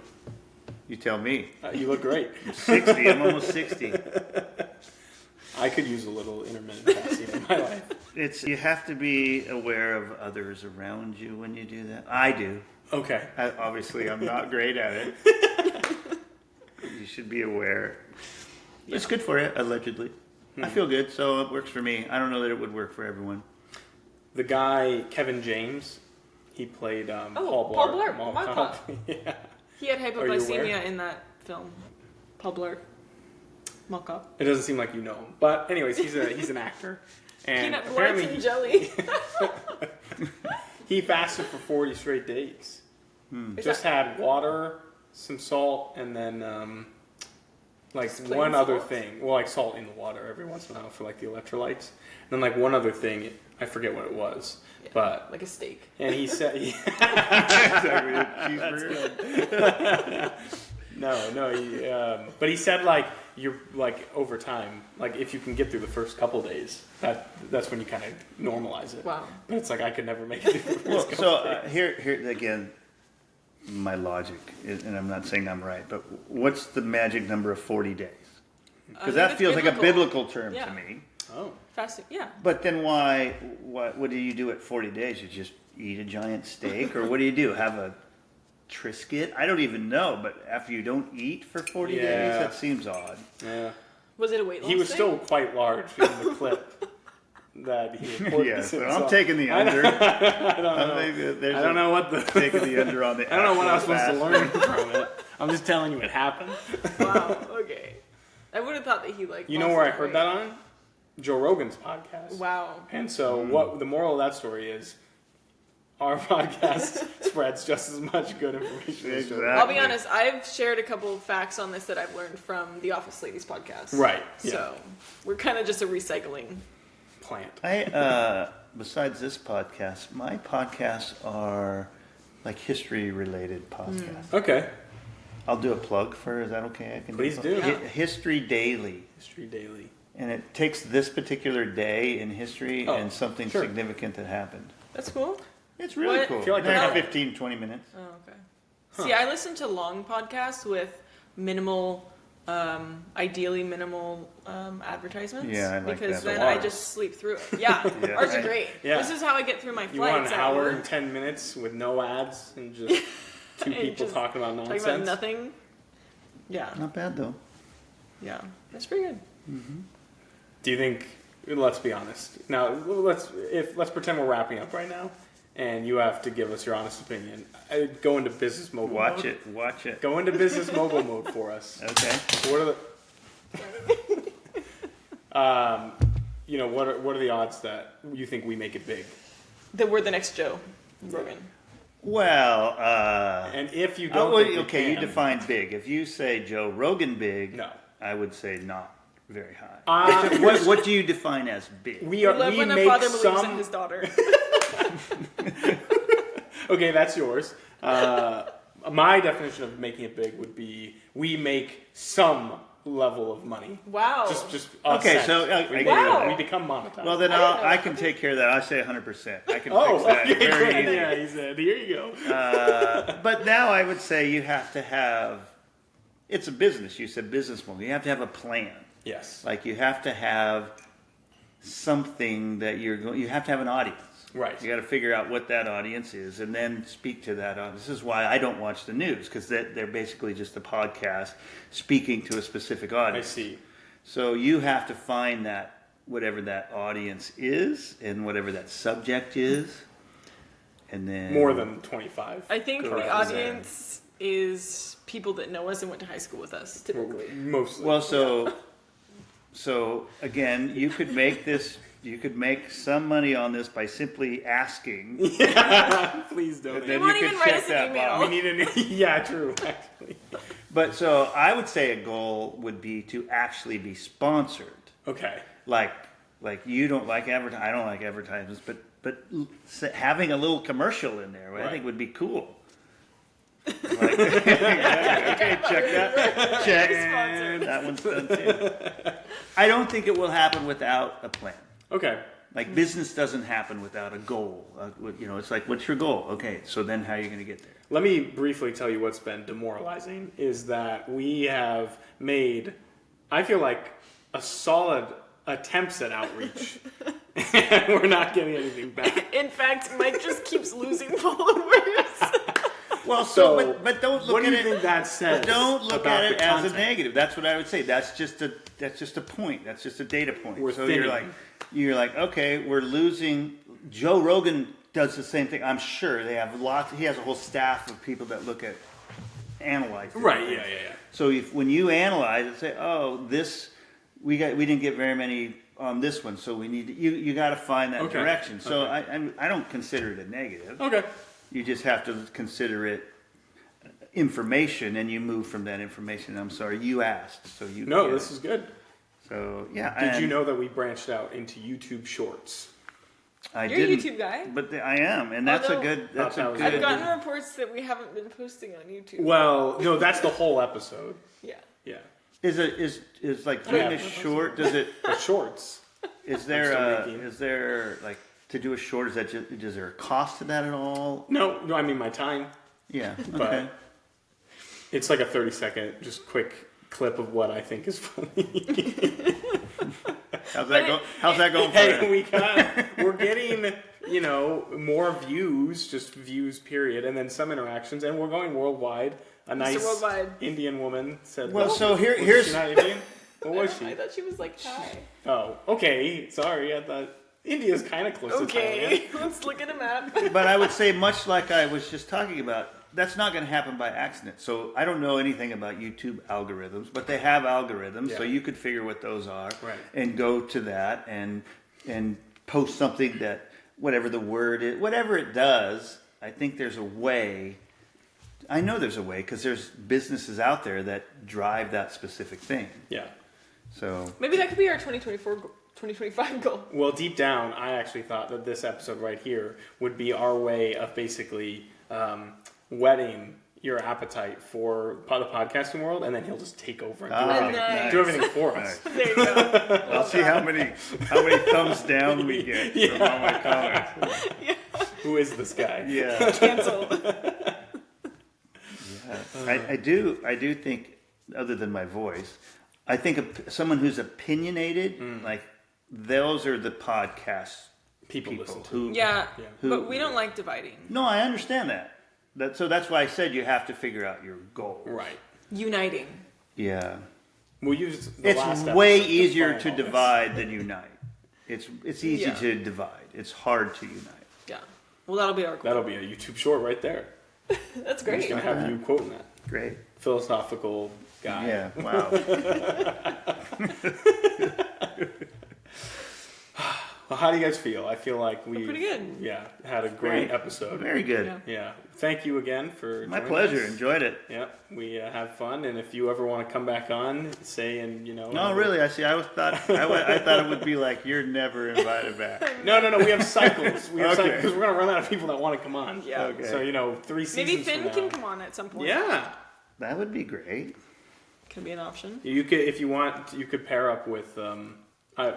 [SPEAKER 3] You tell me.
[SPEAKER 1] You look great.
[SPEAKER 3] 60. I'm almost 60.
[SPEAKER 1] I could use a little intermittent fasting in my life.
[SPEAKER 3] You have to be aware of others around you when you do that. I do.
[SPEAKER 1] Okay.
[SPEAKER 3] Obviously, I'm not great at it. You should be aware. It's good for you, allegedly. I feel good, so it works for me. I don't know that it would work for everyone.
[SPEAKER 1] The guy, Kevin James, he played Paul
[SPEAKER 2] Paul
[SPEAKER 1] Blart.
[SPEAKER 2] Blart, my pop.
[SPEAKER 1] Yeah.
[SPEAKER 2] He had
[SPEAKER 1] you
[SPEAKER 2] hypoglycemia
[SPEAKER 1] aware?
[SPEAKER 2] in that film. Paul Blart. Mock up.
[SPEAKER 1] It doesn't seem like you know him. But anyways, he's an actor. And
[SPEAKER 2] Peanut butter
[SPEAKER 1] apparently
[SPEAKER 2] and jelly.
[SPEAKER 1] he fasted for 40 straight days.
[SPEAKER 2] Is
[SPEAKER 1] Just
[SPEAKER 2] that-
[SPEAKER 1] had water, some salt, and then like
[SPEAKER 2] Just plain
[SPEAKER 1] one other
[SPEAKER 2] salt?
[SPEAKER 1] thing. Well, like salt in the water every once in a while for like the electrolytes. And then like one other thing, I forget what it was.
[SPEAKER 2] Yeah,
[SPEAKER 1] But
[SPEAKER 2] like a steak.
[SPEAKER 1] and he said
[SPEAKER 3] Exactly. Cheeseburger.
[SPEAKER 1] no. But he said like you're like over time, like if you can get through the first couple days, that's when you kind of normalize it.
[SPEAKER 2] Wow.
[SPEAKER 1] But it's like I could never make it through the
[SPEAKER 3] Well,
[SPEAKER 1] first
[SPEAKER 3] so
[SPEAKER 1] couple days.
[SPEAKER 3] here again, my logic, and I'm not saying I'm right, but what's the magic number of 40 days? Because that
[SPEAKER 2] it's
[SPEAKER 3] feels like a biblical term
[SPEAKER 2] Yeah.
[SPEAKER 3] to me.
[SPEAKER 1] Oh.
[SPEAKER 2] Fasting, yeah.
[SPEAKER 3] But then what do you do at 40 days? You just eat a giant steak? Or what do you do? Have a Triscuit? I don't even know, but after you don't eat for 40 days,
[SPEAKER 1] Yeah.
[SPEAKER 3] that seems odd.
[SPEAKER 1] Yeah.
[SPEAKER 2] Was it a weight loss
[SPEAKER 1] He was
[SPEAKER 2] thing?
[SPEAKER 1] still quite large in the clip that he reported.
[SPEAKER 3] Yeah,
[SPEAKER 1] this
[SPEAKER 3] so
[SPEAKER 1] in,
[SPEAKER 3] I'm taking the under.
[SPEAKER 1] I don't know what the
[SPEAKER 3] Taking the under on the
[SPEAKER 1] I don't know what I was
[SPEAKER 3] actual
[SPEAKER 1] supposed to
[SPEAKER 3] fast.
[SPEAKER 1] learn from it. I'm just telling you it happened.
[SPEAKER 2] Wow, okay. I would have thought that he like.
[SPEAKER 1] You know
[SPEAKER 2] lost
[SPEAKER 1] where I
[SPEAKER 2] weight.
[SPEAKER 1] heard that on? Joe Rogan's podcast.
[SPEAKER 2] Wow.
[SPEAKER 1] And so what the moral of that story is, our podcast spreads just as much good information as Joe Rogan.
[SPEAKER 2] I'll be honest, I've shared a couple of facts on this that I've learned from the Office Ladies podcast.
[SPEAKER 1] Right.
[SPEAKER 2] So we're kind of just a recycling.
[SPEAKER 1] Plant.
[SPEAKER 3] Besides this podcast, my podcasts are like history related podcasts.
[SPEAKER 1] Okay.
[SPEAKER 3] I'll do a plug for, is that okay? I can
[SPEAKER 1] Please
[SPEAKER 3] a
[SPEAKER 1] do.
[SPEAKER 3] plug?
[SPEAKER 2] Yeah.
[SPEAKER 3] History Daily.
[SPEAKER 1] History Daily.
[SPEAKER 3] And it takes this particular day in history
[SPEAKER 1] Oh,
[SPEAKER 3] and something
[SPEAKER 1] sure.
[SPEAKER 3] significant that happened.
[SPEAKER 2] That's cool.
[SPEAKER 3] It's really
[SPEAKER 2] What?
[SPEAKER 3] cool.
[SPEAKER 1] I feel like
[SPEAKER 3] Like
[SPEAKER 1] that-
[SPEAKER 3] 15, 20 minutes.
[SPEAKER 2] Oh, okay. See, I listen to long podcasts with minimal, ideally minimal advertisements.
[SPEAKER 3] Yeah, I like
[SPEAKER 2] because
[SPEAKER 3] that.
[SPEAKER 2] then I
[SPEAKER 1] Ours.
[SPEAKER 2] just sleep through it. Yeah,
[SPEAKER 3] Yeah.
[SPEAKER 2] ours are great.
[SPEAKER 1] Yeah.
[SPEAKER 2] This is how I get through my flights.
[SPEAKER 1] You want an
[SPEAKER 2] at
[SPEAKER 1] hour
[SPEAKER 2] work.
[SPEAKER 1] and 10 minutes with no ads and just two
[SPEAKER 2] And
[SPEAKER 1] people
[SPEAKER 2] just
[SPEAKER 1] talking about nonsense?
[SPEAKER 2] Talking about nothing. Yeah,
[SPEAKER 3] Not bad though.
[SPEAKER 2] yeah, that's pretty good.
[SPEAKER 1] Do you think? Let's be honest. Now, let's pretend we're wrapping up right now, and you have to give us your honest opinion. Go into business mobile.
[SPEAKER 3] Watch
[SPEAKER 1] mode.
[SPEAKER 3] Watch it.
[SPEAKER 1] Go into business mobile mode for us.
[SPEAKER 3] Okay.
[SPEAKER 1] What are the what are the odds that you think we make it big?
[SPEAKER 2] That we're the next Joe Rogan.
[SPEAKER 3] Well,
[SPEAKER 1] And if you don't, think we
[SPEAKER 3] okay, you
[SPEAKER 1] can,
[SPEAKER 3] define big. If you say Joe Rogan big,
[SPEAKER 1] No.
[SPEAKER 3] I would say not very high. What do you define as big?
[SPEAKER 1] we are.
[SPEAKER 2] Live
[SPEAKER 1] We
[SPEAKER 2] when a
[SPEAKER 1] make
[SPEAKER 2] father believes in
[SPEAKER 1] some.
[SPEAKER 2] his daughter.
[SPEAKER 1] Okay, that's yours. My definition of making it big would be we make some level of money.
[SPEAKER 2] Wow.
[SPEAKER 1] Just
[SPEAKER 3] Okay,
[SPEAKER 1] cent.
[SPEAKER 3] so, I
[SPEAKER 1] we,
[SPEAKER 3] get
[SPEAKER 2] that.
[SPEAKER 1] we become monetized.
[SPEAKER 3] Well, then
[SPEAKER 2] I didn't know
[SPEAKER 3] I
[SPEAKER 2] that.
[SPEAKER 3] can take care of that. I say 100%. I can
[SPEAKER 1] oh,
[SPEAKER 3] fix that
[SPEAKER 1] okay,
[SPEAKER 3] very
[SPEAKER 1] good.
[SPEAKER 3] easy.
[SPEAKER 1] Yeah, he said, here you go.
[SPEAKER 3] But now I would say you have to have. It's a business. You said business model. You have to have a plan.
[SPEAKER 1] Yes.
[SPEAKER 3] Like you have to have something that you're going. You have to have an audience.
[SPEAKER 1] Right.
[SPEAKER 3] You got to figure out what that audience is, and then speak to that audience. This is why I don't watch the news, because they're basically just a podcast speaking to a specific audience.
[SPEAKER 1] I see.
[SPEAKER 3] So you have to find that whatever that audience is, and whatever that subject is, and then
[SPEAKER 1] More than 25.
[SPEAKER 2] I think
[SPEAKER 1] Correct.
[SPEAKER 2] the audience is people that know us and went to high school with us, typically.
[SPEAKER 1] Mostly.
[SPEAKER 3] Well, so again, you could make this. You could make some money on this by simply asking.
[SPEAKER 1] Please don't.
[SPEAKER 3] And then
[SPEAKER 2] won't
[SPEAKER 3] you
[SPEAKER 2] even
[SPEAKER 3] could
[SPEAKER 2] write
[SPEAKER 3] check
[SPEAKER 2] us an
[SPEAKER 3] that
[SPEAKER 2] email.
[SPEAKER 3] box.
[SPEAKER 1] We need a new. Yeah, true. Actually.
[SPEAKER 3] But so I would say a goal would be to actually be sponsored.
[SPEAKER 1] Okay.
[SPEAKER 3] Like you don't like I don't like advertisements, but having a little commercial in there, I think would be cool. Like, okay, check that. Check.
[SPEAKER 2] Sponsored.
[SPEAKER 3] That one's done too. I don't think it will happen without a plan.
[SPEAKER 1] Okay.
[SPEAKER 3] Like business doesn't happen without a goal. It's like, what's your goal? Okay, so then how are you going to get there?
[SPEAKER 1] Let me briefly tell you what's been demoralizing is that we have made, I feel like, a solid attempts at outreach. And we're not getting anything back.
[SPEAKER 2] In fact, Mike just keeps losing followers.
[SPEAKER 3] Well,
[SPEAKER 1] So,
[SPEAKER 3] but don't look
[SPEAKER 1] what
[SPEAKER 3] at
[SPEAKER 1] do you
[SPEAKER 3] it.
[SPEAKER 1] think that says?
[SPEAKER 3] Don't look
[SPEAKER 1] about
[SPEAKER 3] at it
[SPEAKER 1] the
[SPEAKER 3] as a
[SPEAKER 1] content?
[SPEAKER 3] negative. That's what I would say. That's just a point. That's just a data point.
[SPEAKER 1] We're
[SPEAKER 3] so
[SPEAKER 1] thinning.
[SPEAKER 3] you're like, okay, we're losing. Joe Rogan does the same thing. I'm sure they have lots. He has a whole staff of people that analyze.
[SPEAKER 1] Right.
[SPEAKER 3] things.
[SPEAKER 1] Yeah.
[SPEAKER 3] So when you analyze and say, oh, we didn't get very many on this one, so we need you got to find that
[SPEAKER 1] Okay.
[SPEAKER 3] direction. So
[SPEAKER 1] Okay.
[SPEAKER 3] I don't consider it a negative.
[SPEAKER 1] Okay.
[SPEAKER 3] You just have to consider it information, and you move from that information. I'm sorry, you asked, so you.
[SPEAKER 1] No, this is good.
[SPEAKER 3] So yeah.
[SPEAKER 1] Did you
[SPEAKER 3] and
[SPEAKER 1] know that we branched out into YouTube Shorts?
[SPEAKER 3] I
[SPEAKER 2] You're a
[SPEAKER 3] didn't,
[SPEAKER 2] YouTube guy.
[SPEAKER 3] but I am, and that's
[SPEAKER 2] Although-
[SPEAKER 3] a good. That's
[SPEAKER 1] That
[SPEAKER 3] a
[SPEAKER 1] was
[SPEAKER 3] good.
[SPEAKER 1] good.
[SPEAKER 2] I've gotten reports that we haven't been posting on YouTube.
[SPEAKER 1] Well, no, that's the whole episode.
[SPEAKER 2] Yeah.
[SPEAKER 1] Yeah.
[SPEAKER 3] Is like doing
[SPEAKER 1] Yeah.
[SPEAKER 3] a short? Does it?
[SPEAKER 1] The shorts.
[SPEAKER 3] Is there
[SPEAKER 1] I'm still making.
[SPEAKER 3] is there like to do a short? Is there a cost to that at all?
[SPEAKER 1] No, I mean my time.
[SPEAKER 3] Yeah.
[SPEAKER 1] But
[SPEAKER 3] Okay.
[SPEAKER 1] it's like a 30-second, just quick clip of what I think is funny.
[SPEAKER 3] How's that go? How's that going? For
[SPEAKER 1] Hey,
[SPEAKER 3] you?
[SPEAKER 1] we're getting, more views, just views, period, and then some interactions, and we're going worldwide. A nice
[SPEAKER 2] Worldwide.
[SPEAKER 1] Indian woman said,
[SPEAKER 3] Well,
[SPEAKER 1] "Oh,
[SPEAKER 3] so
[SPEAKER 1] was
[SPEAKER 3] here's
[SPEAKER 1] she not Indian? What was
[SPEAKER 2] I
[SPEAKER 1] she?
[SPEAKER 2] thought she was like Thai.
[SPEAKER 1] Oh, okay. Sorry, I thought India's kind of close to
[SPEAKER 2] Okay, let's look at a map.
[SPEAKER 3] But I would say, much like I was just talking about, that's not going to happen by accident. So I don't know anything about YouTube algorithams, but they have algorithms, so
[SPEAKER 1] Yeah.
[SPEAKER 3] you could figure what those are,
[SPEAKER 1] Right.
[SPEAKER 3] and go to that and post something that whatever the word is, whatever it does. I think there's a way. I know there's a way because there's businesses out there that drive that specific thing.
[SPEAKER 1] Yeah.
[SPEAKER 3] So
[SPEAKER 2] Maybe that could be our 2025 goal.
[SPEAKER 1] Well, deep down, I actually thought that this episode right here would be our way of basically whetting your appetite for the podcasting world, and then he'll just take over and
[SPEAKER 2] Nice.
[SPEAKER 1] do everything for us.
[SPEAKER 2] There you go.
[SPEAKER 3] I'll see how many thumbs down we get from all my comments.
[SPEAKER 1] Who is this guy?
[SPEAKER 3] Yeah.
[SPEAKER 2] Canceled.
[SPEAKER 3] I do think, other than my voice, I think someone who's opinionated, like those are the podcast
[SPEAKER 1] People listen to.
[SPEAKER 3] who.
[SPEAKER 2] Yeah,
[SPEAKER 3] Who-
[SPEAKER 2] but we don't like dividing.
[SPEAKER 3] No, I understand that. So that's why I said you have to figure out your goal.
[SPEAKER 1] Right.
[SPEAKER 2] Uniting.
[SPEAKER 3] Yeah.
[SPEAKER 1] We'll use the
[SPEAKER 3] It's
[SPEAKER 1] last
[SPEAKER 3] way
[SPEAKER 1] episode
[SPEAKER 3] easier
[SPEAKER 1] plan
[SPEAKER 3] to
[SPEAKER 1] all this.
[SPEAKER 3] divide than unite. It's easy
[SPEAKER 2] Yeah.
[SPEAKER 3] to divide. It's hard to unite.
[SPEAKER 2] Yeah. Well, that'll be our goal.
[SPEAKER 1] That'll be a YouTube short right there.
[SPEAKER 2] That's
[SPEAKER 1] I'm just
[SPEAKER 2] great.
[SPEAKER 1] gonna have you quoting that
[SPEAKER 3] Great.
[SPEAKER 1] philosophical guy.
[SPEAKER 3] Yeah. Wow.
[SPEAKER 1] Well, how do you guys feel? I feel like we
[SPEAKER 2] pretty good.
[SPEAKER 1] Yeah, had a great episode.
[SPEAKER 3] Very good.
[SPEAKER 2] Yeah.
[SPEAKER 1] Yeah. Thank you again for
[SPEAKER 3] My
[SPEAKER 1] joining
[SPEAKER 3] pleasure.
[SPEAKER 1] us.
[SPEAKER 3] Enjoyed it.
[SPEAKER 1] Yeah, we have fun, and if you ever want to come back on, say and
[SPEAKER 3] No, really. I thought it would be like you're never invited back.
[SPEAKER 1] No. We have cycles. We have
[SPEAKER 3] Okay.
[SPEAKER 1] cycles because we're gonna run out of people that want to come on.
[SPEAKER 2] Yeah.
[SPEAKER 3] Okay.
[SPEAKER 1] So 3 seasons.
[SPEAKER 2] Maybe Finn
[SPEAKER 1] from
[SPEAKER 2] can
[SPEAKER 1] now.
[SPEAKER 2] come on at some point.
[SPEAKER 1] Yeah.
[SPEAKER 3] That would be great.
[SPEAKER 2] Can be an option.
[SPEAKER 1] You could, if you want, you could pair up with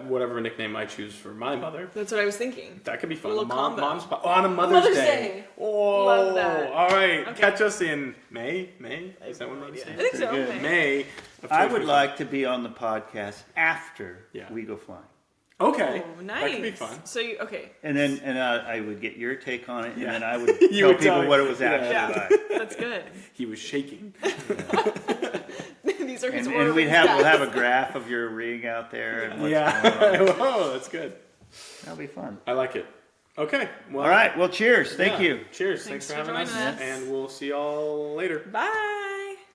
[SPEAKER 1] whatever nickname I choose for my mother.
[SPEAKER 2] That's what I was thinking.
[SPEAKER 1] That could be fun.
[SPEAKER 2] A little combo.
[SPEAKER 1] On a Mother's
[SPEAKER 2] Mother's
[SPEAKER 1] Day.
[SPEAKER 2] Day.
[SPEAKER 1] Oh,
[SPEAKER 2] Love that.
[SPEAKER 1] all right.
[SPEAKER 2] Okay.
[SPEAKER 1] Catch us in May. Is that when
[SPEAKER 2] no
[SPEAKER 1] Mother's
[SPEAKER 2] idea.
[SPEAKER 1] Day?
[SPEAKER 2] I think so.
[SPEAKER 3] Pretty good.
[SPEAKER 2] Okay.
[SPEAKER 1] May. Of
[SPEAKER 3] I would
[SPEAKER 1] 2025.
[SPEAKER 3] like to be on the podcast after
[SPEAKER 1] Yeah.
[SPEAKER 3] we go flying.
[SPEAKER 1] Okay.
[SPEAKER 2] Oh, nice.
[SPEAKER 1] That could be fun.
[SPEAKER 2] So okay.
[SPEAKER 3] And then I would get your take on it,
[SPEAKER 1] Yeah.
[SPEAKER 3] and then I would
[SPEAKER 1] You
[SPEAKER 3] tell
[SPEAKER 1] would
[SPEAKER 3] people
[SPEAKER 1] tell
[SPEAKER 3] what
[SPEAKER 1] me.
[SPEAKER 3] it was actually
[SPEAKER 1] Yeah.
[SPEAKER 3] like.
[SPEAKER 2] That's good.
[SPEAKER 1] He was shaking.
[SPEAKER 2] These are his
[SPEAKER 3] And
[SPEAKER 2] orderly
[SPEAKER 3] we'll
[SPEAKER 2] stats.
[SPEAKER 3] have a graph of your rig out there. And what's
[SPEAKER 1] Yeah.
[SPEAKER 3] going on.
[SPEAKER 1] Whoa, that's good.
[SPEAKER 3] That'll be fun.
[SPEAKER 1] I like it. Okay. Well,
[SPEAKER 3] All right. Well, cheers. Thank
[SPEAKER 1] yeah.
[SPEAKER 3] you.
[SPEAKER 1] Cheers. Thanks for having
[SPEAKER 2] joining
[SPEAKER 1] us.
[SPEAKER 2] us.
[SPEAKER 1] And we'll see y'all later.
[SPEAKER 2] Bye.